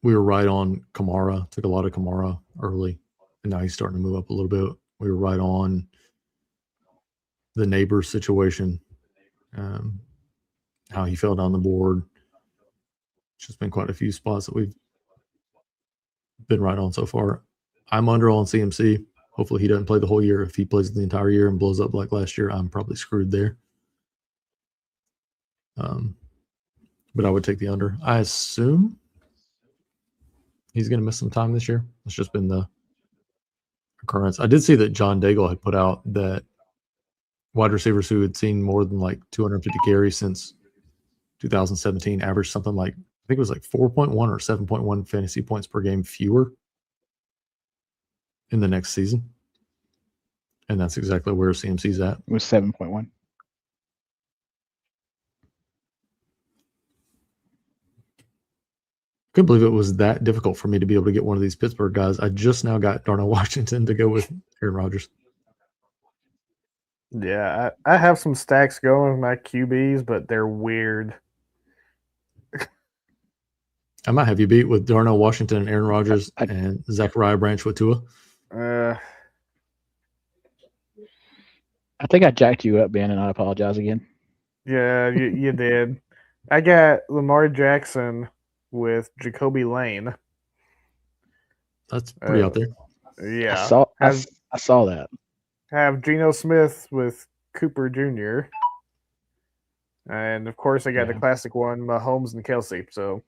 We were right on Kamara, took a lot of Kamara early, and now he's starting to move up a little bit. We were right on the neighbor situation, how he fell down the board. It's just been quite a few spots that we've been right on so far. I'm under on CMC. Hopefully he doesn't play the whole year. If he plays the entire year and blows up like last year, I'm probably screwed there. But I would take the under. I assume he's going to miss some time this year. It's just been the occurrence. I did see that John Daigle had put out that wide receivers who had seen more than like 250 carries since 2017 averaged something like, I think it was like 4.1 or 7.1 fantasy points per game fewer in the next season. And that's exactly where CMC's at. It was 7.1. Couldn't believe it was that difficult for me to be able to get one of these Pittsburgh guys. I just now got Darnell Washington to go with Aaron Rodgers. Yeah, I have some stacks going with my QBs, but they're weird. I might have you beat with Darnell Washington and Aaron Rodgers and Zachariah Branch with Tua. Uh, I think I jacked you up, Ben, and I apologize again. Yeah, you did. I got Lamar Jackson with Jacoby Lane. That's pretty out there. Yeah. I saw that. Have Geno Smith with Cooper Jr. And of course, I got the Yeah. classic one, Mahomes and Kelsey. So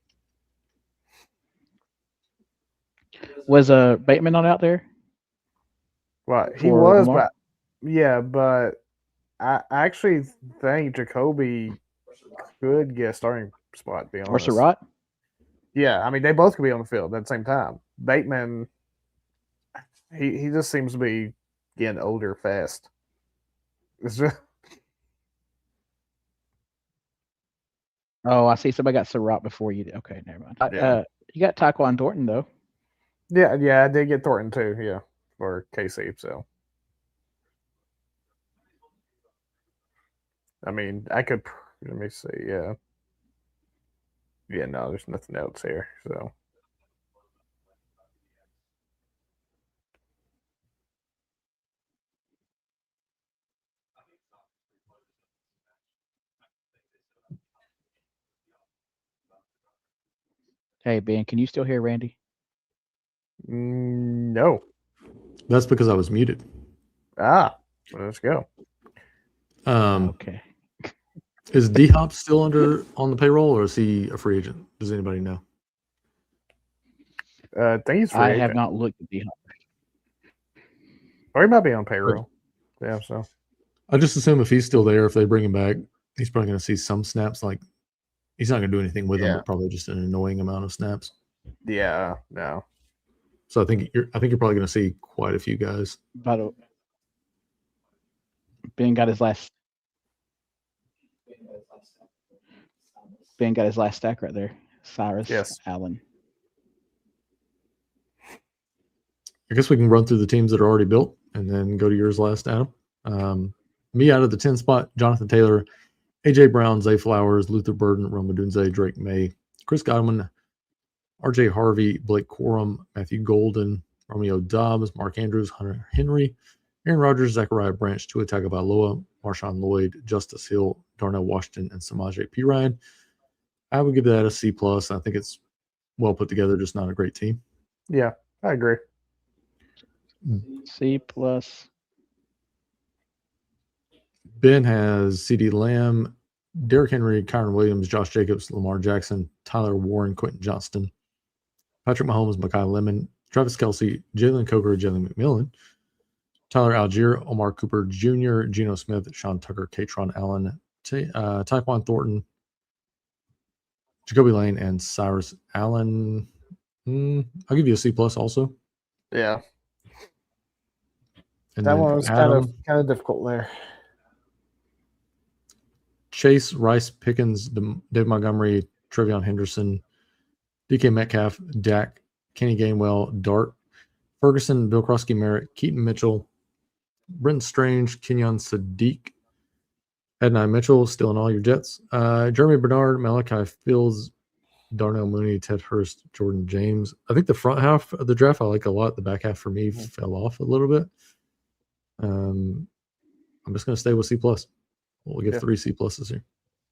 Was Bateman not out there? well, he For was, Lamar? but I actually think Jacoby could get a starting spot. To be Or honest, Surratt? yeah, I mean they both could be on the field at the same time. Bateman, he just seems to be getting older fast. It's just, Oh, I see. Somebody got Surratt before you did. Okay, never mind. Yeah. You got Tyquan Thornton though. yeah, I did get Thornton too. Yeah, for KC. So I mean, I could. Let me see. Yeah. Yeah, no, there's nothing else here. So Hey Ben, can you still hear Randy? no. That's because I was muted. Well, let's go. Okay. Is D Hop still on the payroll, or is he a free agent? Does anybody know? I think he's free I agent. have not looked at the. Or he might be on payroll. Yeah, so I just assume if he's still there, if they bring him back, he's probably going to see some snaps. Like he's not going to do anything with them, Yeah. but probably just an annoying amount of snaps. yeah, no. So I think you're probably going to see quite a few guys. By the Ben got his last. Ben got his last stack right there. Cyrus Yes. Allen. I guess we can run through the teams that are already built and then go to yours last, Adam. Me out of the 10 spot, Jonathan Taylor, AJ Brown, Zay Flowers, Luther Burden, Roma Dunze, Drake May, Chris Godwin, RJ Harvey, Blake Corum, Matthew Golden, Romeo Dobbs, Mark Andrews, Hunter Henry, Aaron Rodgers, Zachariah Branch, Tua Tagovailoa, Marshawn Lloyd, Justice Hill, Darnell Washington, and Samaje Perine. I would give that a C+. I think it's well put together, just not a great team. Yeah, I agree. C+. Ben has CeeDee Lamb, Derrick Henry, Kyron Williams, Josh Jacobs, Lamar Jackson, Tyler Warren, Quentin Johnston, Patrick Mahomes, Mekhi Lemon, Travis Kelce, Jalen Coker, Jalen McMillan, Tyler Algier, Omar Cooper Jr., Geno Smith, Sean Tucker, Katron Allen, Tyquan Thornton, Jacoby Lane, and Cyrus Allen. I'll give you a C+ also. Yeah. And that then one was Adam, kind of difficult there. Chase, Rice, Pickens, Dave Montgomery, Trevion Henderson, DK Metcalf, Dak, Kenny Gainwell, Dart, Ferguson, Bill Krosky, Merritt, Keaton Mitchell, Brenton Strange, Kenyon Sadiq, Adonai Mitchell, still in all your Jets, Jeremy Bernard, Malachi Fields, Darnell Mooney, Ted Hurst, Jordan James. I think the front half of the draft I like a lot. The back half for me fell off a little bit. I'm just going to stay with C+. We'll give 3 C+ here.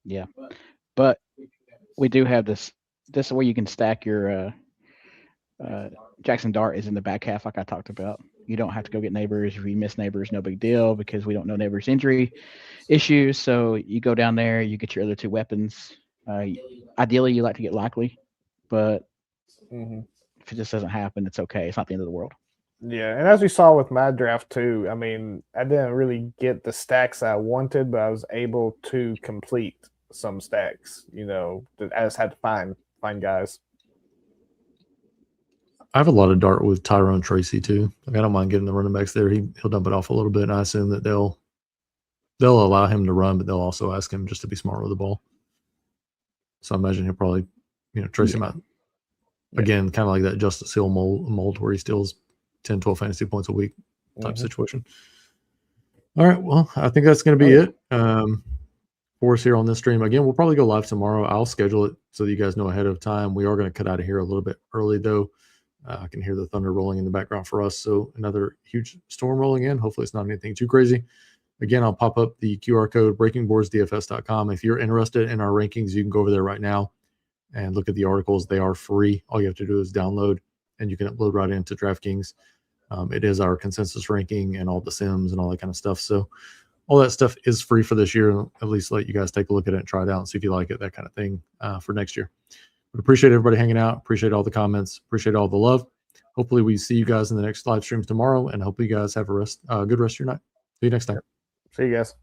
Yeah, but we do have this. This is where you can stack your Jackson Dart is in the back half, like I talked about. You don't have to go get Neighbors. If you miss Neighbors, no big deal because we don't know Neighbors' injury issues. So you go down there, you get your other 2 weapons. Ideally, you like to get Likely, but if it just doesn't happen, it's okay. It's not the end of the world. Yeah, and as we saw with my draft too, I mean, I didn't really get the stacks I wanted, but I was able to complete some stacks. You know, I just had to find guys. I have a lot of Dart with Tyrone Tracy too. Like I don't mind getting the running backs there. He'll dump it off a little bit, and I assume that they'll allow him to run, but they'll also ask him just to be smart with the ball. So I imagine he'll probably, trace him out again, kind of like that Justice Hill mold where he steals 10, 12 fantasy points a week type situation. All right, well, I think that's going to be it for us here on this stream. Again, we'll probably go live tomorrow. I'll schedule it so that you guys know ahead of time. We are going to cut out of here a little bit early, though. I can hear the thunder rolling in the background for us. So another huge storm rolling in. Hopefully it's not anything too crazy. Again, I'll pop up the QR code, breakingboardsdfs.com. If you're interested in our rankings, you can go over there right now and look at the articles. They are free. All you have to do is download, and you can upload right into DraftKings. It is our consensus ranking and all the sims and all that kind of stuff. So all that stuff is free for this year. At least let you guys take a look at it and try it out and see if you like it, that kind of thing for next year. But appreciate everybody hanging out. Appreciate all the comments. Appreciate all the love. Hopefully we see you guys in the next live streams tomorrow, and hopefully you guys have a good rest of your night. See you next time. See you guys.